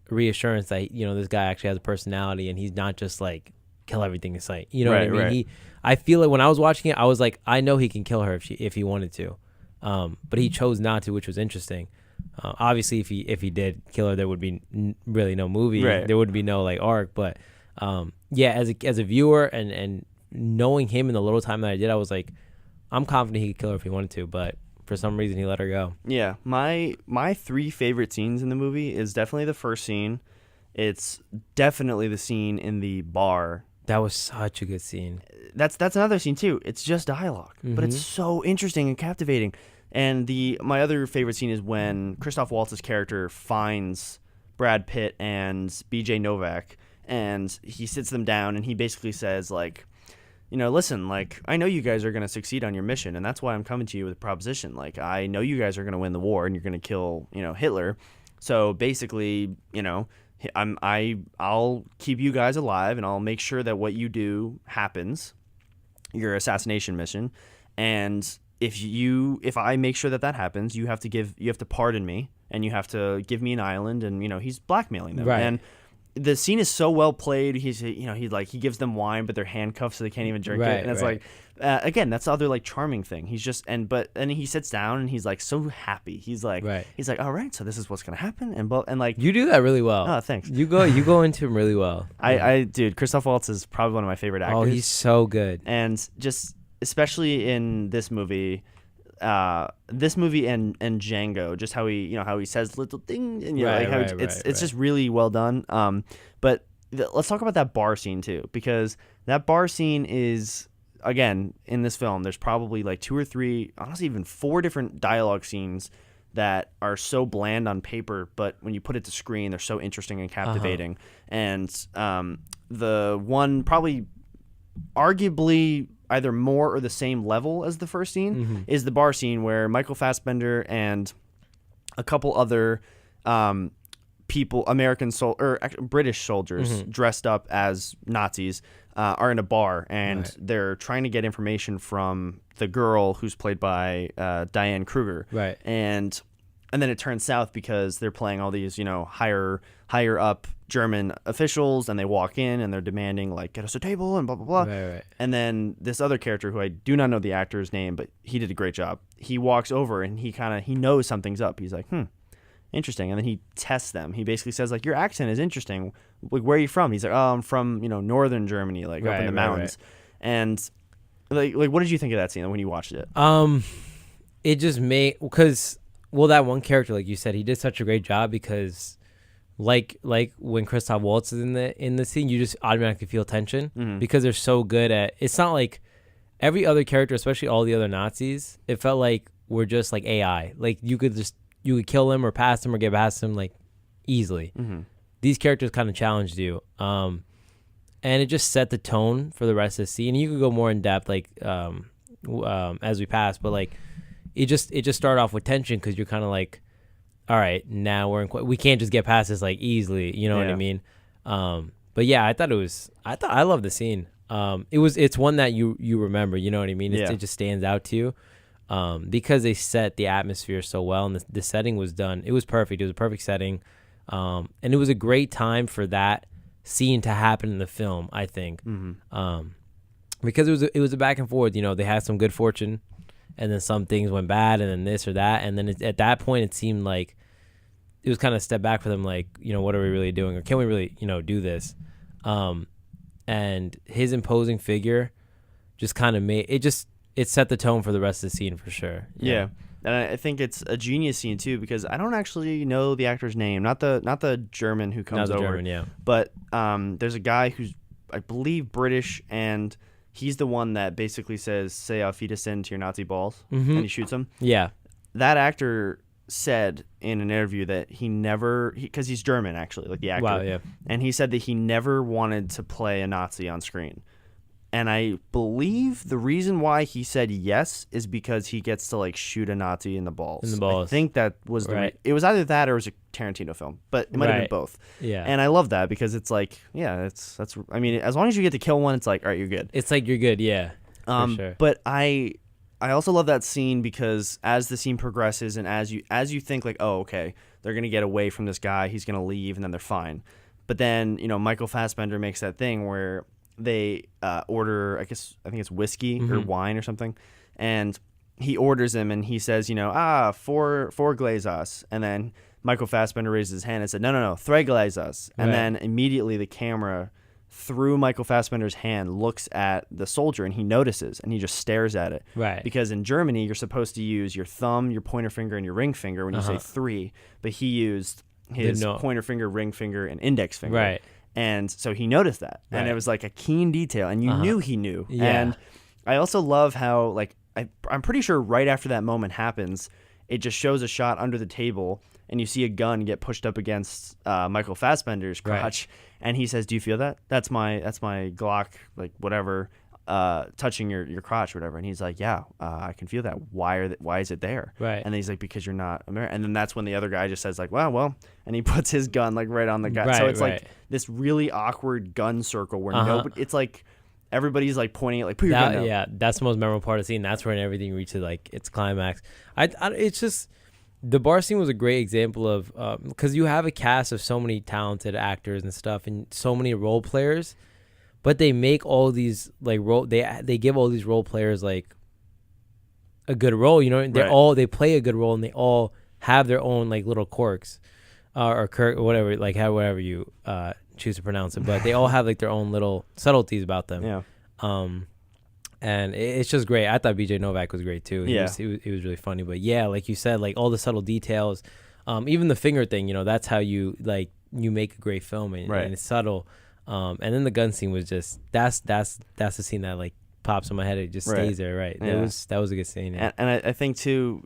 S2: reassurance that, this guy actually has a personality and he's not just, like, kill everything in sight. You know what I mean?
S1: Right.
S2: I feel like when I was watching it, I was like, I know he can kill her if he wanted to. But he chose not to, which was interesting. Obviously, if he did kill her, there would be really no movie.
S1: Right.
S2: There would be no, like, arc. But yeah, as a viewer and knowing him in the little time that I did, I was like, I'm confident he could kill her if he wanted to. But for some reason, he let her go.
S1: Yeah, my three favorite scenes in the movie is definitely the first scene. It's definitely the scene in the bar.
S2: That was such a good scene.
S1: That's another scene too. It's just dialogue, but it's so interesting and captivating. And my other favorite scene is when Christoph Waltz's character finds Brad Pitt and B.J. Novak, and he sits them down, and he basically says, like, listen, like, I know you guys are going to succeed on your mission, and that's why I'm coming to you with a proposition. Like, I know you guys are going to win the war, and you're going to kill, Hitler. So basically, I'll keep you guys alive, and I'll make sure that what you do happens, your assassination mission, and if I make sure that happens, you have to pardon me, and you have to give me an island, and he's blackmailing them.
S2: Right.
S1: And the scene is so well played. He gives them wine, but they're handcuffed, so they can't even drink it. And it's like, again, that's the other, like, charming thing. He's just and he sits down and he's, like, so happy. He's like, all right, so this is what's gonna happen, and like,
S2: you do that really well.
S1: Oh, thanks.
S2: You go into him really well.
S1: Dude, Christoph Waltz is probably one of my favorite actors.
S2: Oh, he's so good.
S1: And just especially in this movie. And Django, just how he says little thing, and it's just really well done. But let's talk about that bar scene too, because that bar scene is, again, in this film, there's probably like 2 or 3, honestly even 4 different dialogue scenes that are so bland on paper, but when you put it to screen, they're so interesting and captivating. And the one probably arguably either more or the same level as the first scene is the bar scene where Michael Fassbender and a couple other people, British soldiers dressed up as Nazis are in a bar, and they're trying to get information from the girl who's played by Diane Kruger.
S2: Right.
S1: And and then it turns south because they're playing all these, higher up German officials, and they walk in and they're demanding like, get us a table and blah blah blah.
S2: Right.
S1: And then this other character, who I do not know the actor's name, but he did a great job. He walks over and he knows something's up. He's like, interesting. And then he tests them. He basically says like, your accent is interesting. Like, where are you from? He's like, oh, I'm from northern Germany, like up in the mountains. Right. And like what did you think of that scene when you watched it?
S2: It just made, because that one character, like you said, he did such a great job, because like when Christoph Waltz is in the scene, you just automatically feel tension because they're so good at. It's not like every other character, especially all the other Nazis. It felt like we're just like AI. Like you could kill him or pass him or get past him like easily. These characters kind of challenged you, and it just set the tone for the rest of the scene. You could go more in depth like as we pass, but like it just started off with tension because you're kind of like, all right, now we can't just get past this like easily, you know what I mean? But yeah, I love the scene. It's one that you remember, you know what I mean? It just stands out to you, because they set the atmosphere so well, and the setting was done. It was perfect. It was a perfect setting, and it was a great time for that scene to happen in the film, I think, because it was a back and forth. They had some good fortune, and then some things went bad, and then this or that, and then at that point it seemed like it was kind of a step back for them, like, what are we really doing, or can we really do this? And his imposing figure just kind of made it set the tone for the rest of the scene for sure.
S1: Yeah. And I think it's a genius scene too, because I don't actually know the actor's name, not the German who comes over.
S2: German, yeah.
S1: But there's a guy who's, I believe, British, and he's the one that basically says, "Say auf Wiedersehen" to your Nazi balls, and he shoots him.
S2: Yeah.
S1: That actor said in an interview that he never, because he's German actually, like the actor.
S2: Wow, yeah.
S1: And he said that he never wanted to play a Nazi on screen. And I believe the reason why he said yes is because he gets to like shoot a Nazi in the balls. I think that was it was either that or it was a Tarantino film, but it might have been both.
S2: Yeah.
S1: And I love that because it's like, that's I mean, as long as you get to kill one, it's like, all right, you're good.
S2: It's like you're good, yeah. For sure.
S1: But I also love that scene because as the scene progresses and as you think like, oh, okay, they're gonna get away from this guy, he's gonna leave, and then they're fine. But then Michael Fassbender makes that thing where they order, I think it's whiskey or wine or something, and he orders him and he says, four glazes, and then Michael Fassbender raises his hand and said, no, three glazes, and then immediately the camera through Michael Fassbender's hand looks at the soldier and he notices and he just stares at it.
S2: Right.
S1: Because in Germany you're supposed to use your thumb, your pointer finger, and your ring finger when you say three, but he used his pointer finger, ring finger, and index finger.
S2: Right.
S1: And so he noticed that, and it was like a keen detail, and you knew he knew.
S2: Yeah.
S1: And I also love how, like, I'm pretty sure right after that moment happens, it just shows a shot under the table, and you see a gun get pushed up against Michael Fassbender's crotch, and he says, "Do you feel that? That's my Glock, like whatever, touching your crotch or whatever." And he's like, "Yeah, I can feel that. Why is it there?"
S2: Right.
S1: And then he's like, "Because you're not American." And then that's when the other guy just says like, well, and he puts his gun like right on the guy. So it's like this really awkward gun circle where nobody. It's like everybody's like pointing at like, put your gun down.
S2: Yeah, that's the most memorable part of the scene. That's when everything reaches like its climax. It's just. The bar scene was a great example of because you have a cast of so many talented actors and stuff, and so many role players, but they make all these like they give all these role players like a good role. They play a good role, and they all have their own like little quirks or whatever, like however you choose to pronounce it, but they all have like their own little subtleties about them.
S1: Yeah.
S2: And it's just great. I thought BJ Novak was great too. He was really funny. But yeah, like you said, like all the subtle details, even the finger thing, that's how you make a great film, and it's subtle. And then the gun scene was just that's the scene that like pops in my head. It just stays there, right? Yeah. That was a good scene. Yeah.
S1: And I think too,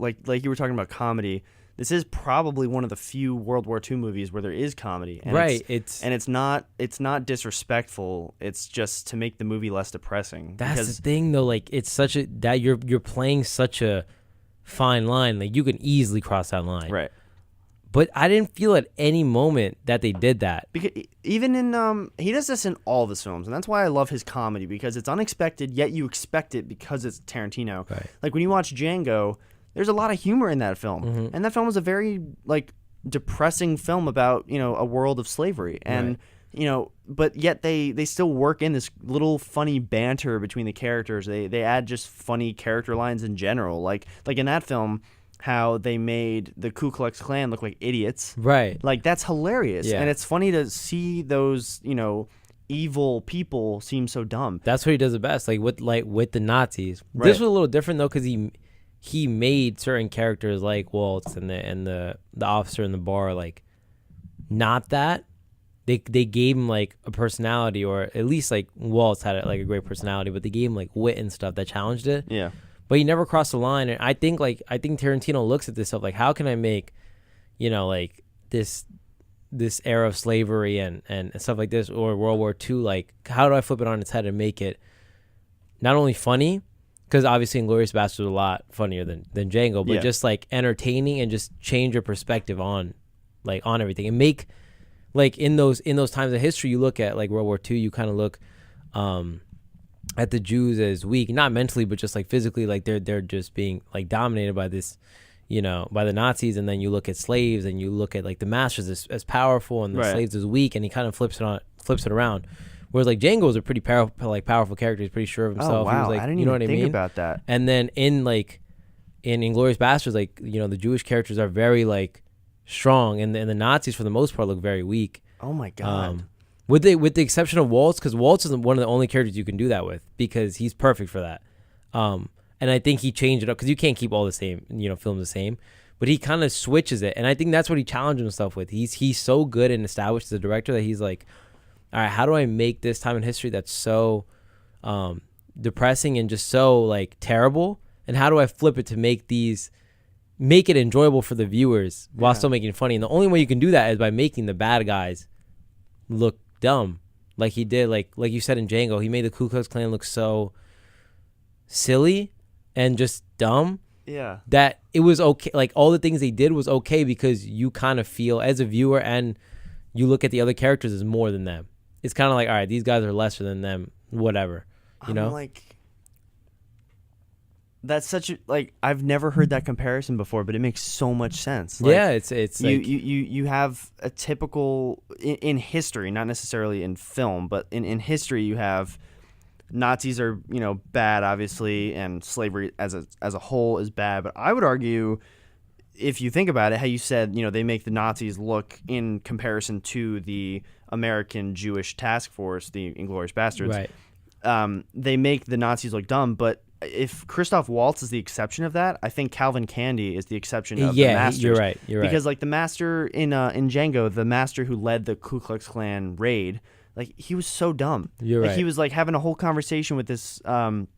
S1: like you were talking about comedy. This is probably one of the few World War II movies where there is comedy. And it's not disrespectful. It's just to make the movie less depressing.
S2: That's the thing, though. Like it's such a that you're playing such a fine line. Like you can easily cross that line.
S1: Right.
S2: But I didn't feel at any moment that they did that.
S1: Because even in he does this in all of his films, and that's why I love his comedy, because it's unexpected yet you expect it because it's Tarantino.
S2: Right.
S1: Like when you watch Django, there's a lot of humor in that film.
S2: Mm-hmm.
S1: And that film was a very like depressing film about, you know, a world of slavery. And
S2: Right.
S1: you know, but yet they still work in this little funny banter between the characters. They add just funny character lines in general. Like in that film, how they made the Ku Klux Klan look like idiots.
S2: Right.
S1: Like that's hilarious.
S2: Yeah.
S1: And it's funny to see those, you know, evil people seem so dumb.
S2: That's what he does the best. Like with the Nazis.
S1: Right.
S2: This was a little different though, because he made certain characters like Waltz and the officer in the bar like not that. They gave him like a personality, or at least like Waltz had like a great personality, but they gave him like wit and stuff that challenged it.
S1: Yeah.
S2: But he never crossed the line. And I think Tarantino looks at this stuff like, how can I make, you know, like this era of slavery and stuff like this, or World War II, like how do I flip it on its head and make it not only funny, because obviously Inglorious Basterds was a lot funnier than Django, but just like entertaining and just change your perspective on everything and make. Like in those times of history, you look at like World War II, you kind of look at the Jews as weak, not mentally, but just like physically, like they're just being like dominated by this, you know, by the Nazis. And then you look at slaves and you look at like the masters as powerful and the slaves as weak, and he kind of flips it around. Whereas like Django was a pretty powerful character. He's pretty sure of himself.
S1: Oh, wow.
S2: He was like,
S1: I didn't
S2: you know
S1: even
S2: what
S1: think
S2: I mean?
S1: about that.
S2: And then in Inglorious Basterds, like, you know, the Jewish characters are very like strong, and the Nazis for the most part look very weak.
S1: Oh my god.
S2: With the exception of Waltz, because Waltz is one of the only characters you can do that with, because he's perfect for that. And I think he changed it up, because you can't keep all the same, you know, films the same, but he kind of switches it, and I think that's what he challenged himself with. He's so good and established as a director that he's like, all right, how do I make this time in history that's so depressing and just so like terrible, and how do I flip it to make it enjoyable for the viewers while still making it funny? And the only way you can do that is by making the bad guys look dumb, like he did, like you said in Django. He made the Ku Klux Klan look so silly and just dumb, that it was okay. Like all the things they did was okay, because you kind of feel as a viewer, and you look at the other characters as more than them. It's kind of like, all right, these guys are lesser than them, whatever, you know?
S1: Like, that's such a, like, I've never heard that comparison before, but it makes so much sense. Like,
S2: yeah, it's like,
S1: you have a typical in history, not necessarily in film, but in history, you have Nazis are, you know, bad, obviously, and slavery as a whole is bad. But I would argue, if you think about it, how you said, you know, they make the Nazis look, in comparison to the American Jewish task force, the Inglorious Basterds,
S2: right?
S1: They make the Nazis look dumb, but if Christoph Waltz is the exception of that, I think Calvin Candy is the exception of the masters.
S2: You're right.
S1: Because like the master in Django, the master who led the Ku Klux Klan raid, like he was so dumb.
S2: You're right.
S1: He was like having a whole conversation with this slave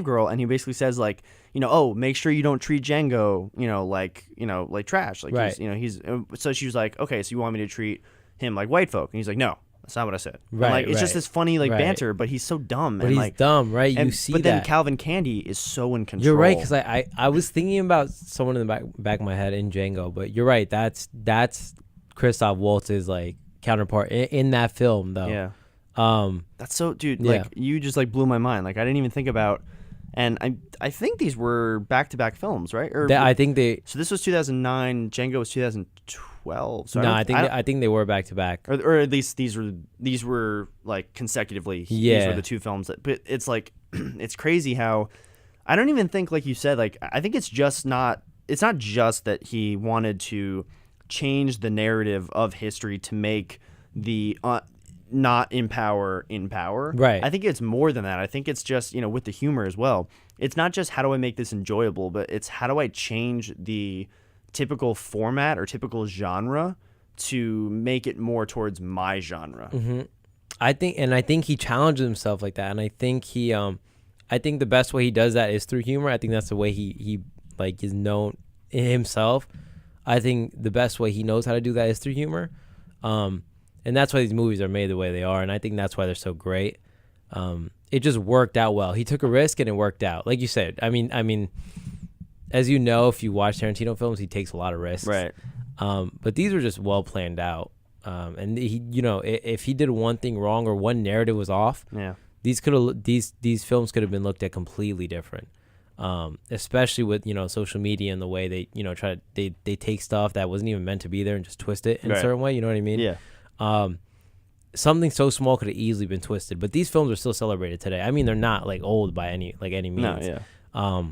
S1: girl, and he basically says like, you know, oh, make sure you don't treat Django, like trash. Like he's so she was like, okay, so you want me to treat him like white folk? And he's like, no. That's not what I said.
S2: Right,
S1: like it's just this funny banter, but he's so dumb.
S2: But
S1: and
S2: he's
S1: like
S2: dumb, right? But
S1: then Calvin Candy is so in control.
S2: You're right, because I was thinking about someone in the back of my head in Django, but you're right. That's Christoph Waltz's like counterpart in that film, though.
S1: Yeah. That's so, dude. Like you just like blew my mind. Like I didn't even think about. And I think these were back-to-back films, right?
S2: I think they.
S1: So this was 2009. Django was 2012. So
S2: no, I think they were back-to-back.
S1: Or at least these were like consecutively.
S2: Yeah.
S1: These were the two films. But it's like it's crazy how I don't even think, like you said, like I think it's not just that he wanted to change the narrative of history to make the not in power.
S2: Right.
S1: I think it's more than that. I think it's just, with the humor as well. It's not just how do I make this enjoyable, but it's how do I change the typical format or typical genre to make it more towards my genre.
S2: Mm-hmm. I think he challenges himself like that, and I think I think the best way he does that is through humor. I think that's the way he like is known himself. I think the best way he knows how to do that is through humor. And that's why these movies are made the way they are, and I think that's why they're so great. It just worked out well. He took a risk, and it worked out. Like you said, I mean, as you know, if you watch Tarantino films, he takes a lot of risks.
S1: Right.
S2: But these were just well planned out. And he, if he did one thing wrong or one narrative was off,
S1: yeah,
S2: these films could have been looked at completely different. especially with social media and the way they they take stuff that wasn't even meant to be there and just twist it in a certain way. You know what I mean?
S1: Yeah.
S2: Something so small could have easily been twisted, but these films are still celebrated today. I mean, they're not like old by any means.
S1: No, yeah.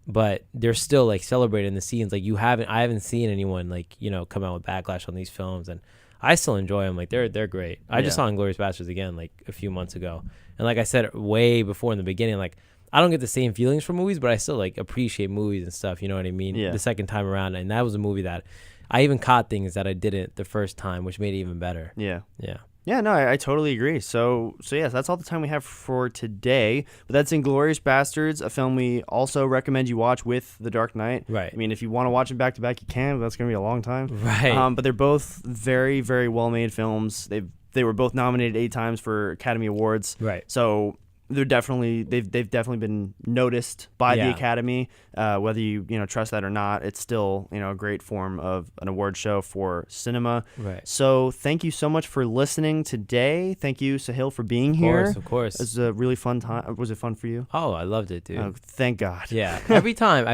S2: But they're still like celebrating the scenes. Like I haven't seen anyone like come out with backlash on these films, and I still enjoy them. Like they're great. I just saw Inglorious Basterds again like a few months ago, and like I said way before in the beginning, like I don't get the same feelings from movies, but I still like appreciate movies and stuff. You know what I mean?
S1: Yeah.
S2: The second time around, and that was a movie that I even caught things that I didn't the first time, which made it even better.
S1: Yeah.
S2: Yeah.
S1: Yeah, no, I totally agree. So yes, that's all the time we have for today. But that's Inglorious Basterds, a film we also recommend you watch with The Dark Knight.
S2: Right.
S1: I mean, if you want to watch them back to back, you can. But that's going to be a long time.
S2: Right.
S1: But they're both very, very well made films. They were both nominated 8 times for Academy Awards.
S2: Right.
S1: So they've definitely been noticed by the Academy. Whether you trust that or not, it's still a great form of an award show for cinema.
S2: Right.
S1: So thank you so much for listening today. Thank you, Sahil, for being here.
S2: Of course.
S1: It was a really fun time. Was it fun for you?
S2: Oh, I loved it, dude.
S1: Oh, thank God.
S2: Yeah. I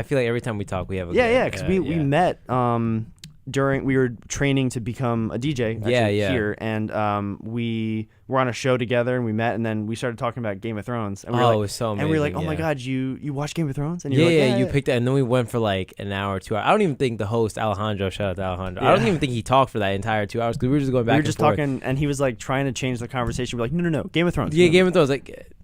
S2: feel like every time we talk, we have a
S1: because we met during we were training to become a DJ here, and we were on a show together, and we met, and then we started talking about Game of Thrones, and we were
S2: it was so amazing.
S1: And we were like, oh my God, you watch Game of Thrones? And you were like,
S2: you picked it, and then we went for like an hour or 2 hours. I don't even think the host Alejandro, shout out to Alejandro, I don't even think he talked for that entire 2 hours, because we were just going back. We were just talking,
S1: and he was like trying to change the conversation. We're like, no, Game of Thrones.
S2: Yeah, Game of Thrones, like.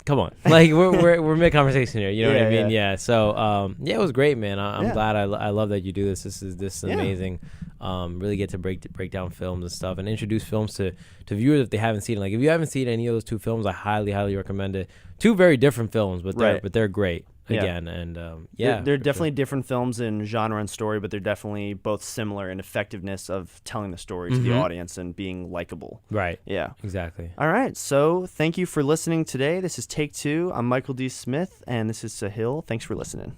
S2: Come on, like we're mid conversation here. You know what I mean? Yeah. So it was great, man. I'm glad. I love that you do this. This is amazing. Really get to break down films and stuff, and introduce films to viewers if they haven't seen it. Like if you haven't seen any of those 2 films, I highly recommend it. 2 very different films, but they're great. Again, and
S1: they're definitely different films in genre and story, but they're definitely both similar in effectiveness of telling the story to the audience and being likable.
S2: Right.
S1: Yeah.
S2: Exactly.
S1: All right. So thank you for listening today. This is Take 2. I'm Michael D. Smith, and this is Sahil. Thanks for listening.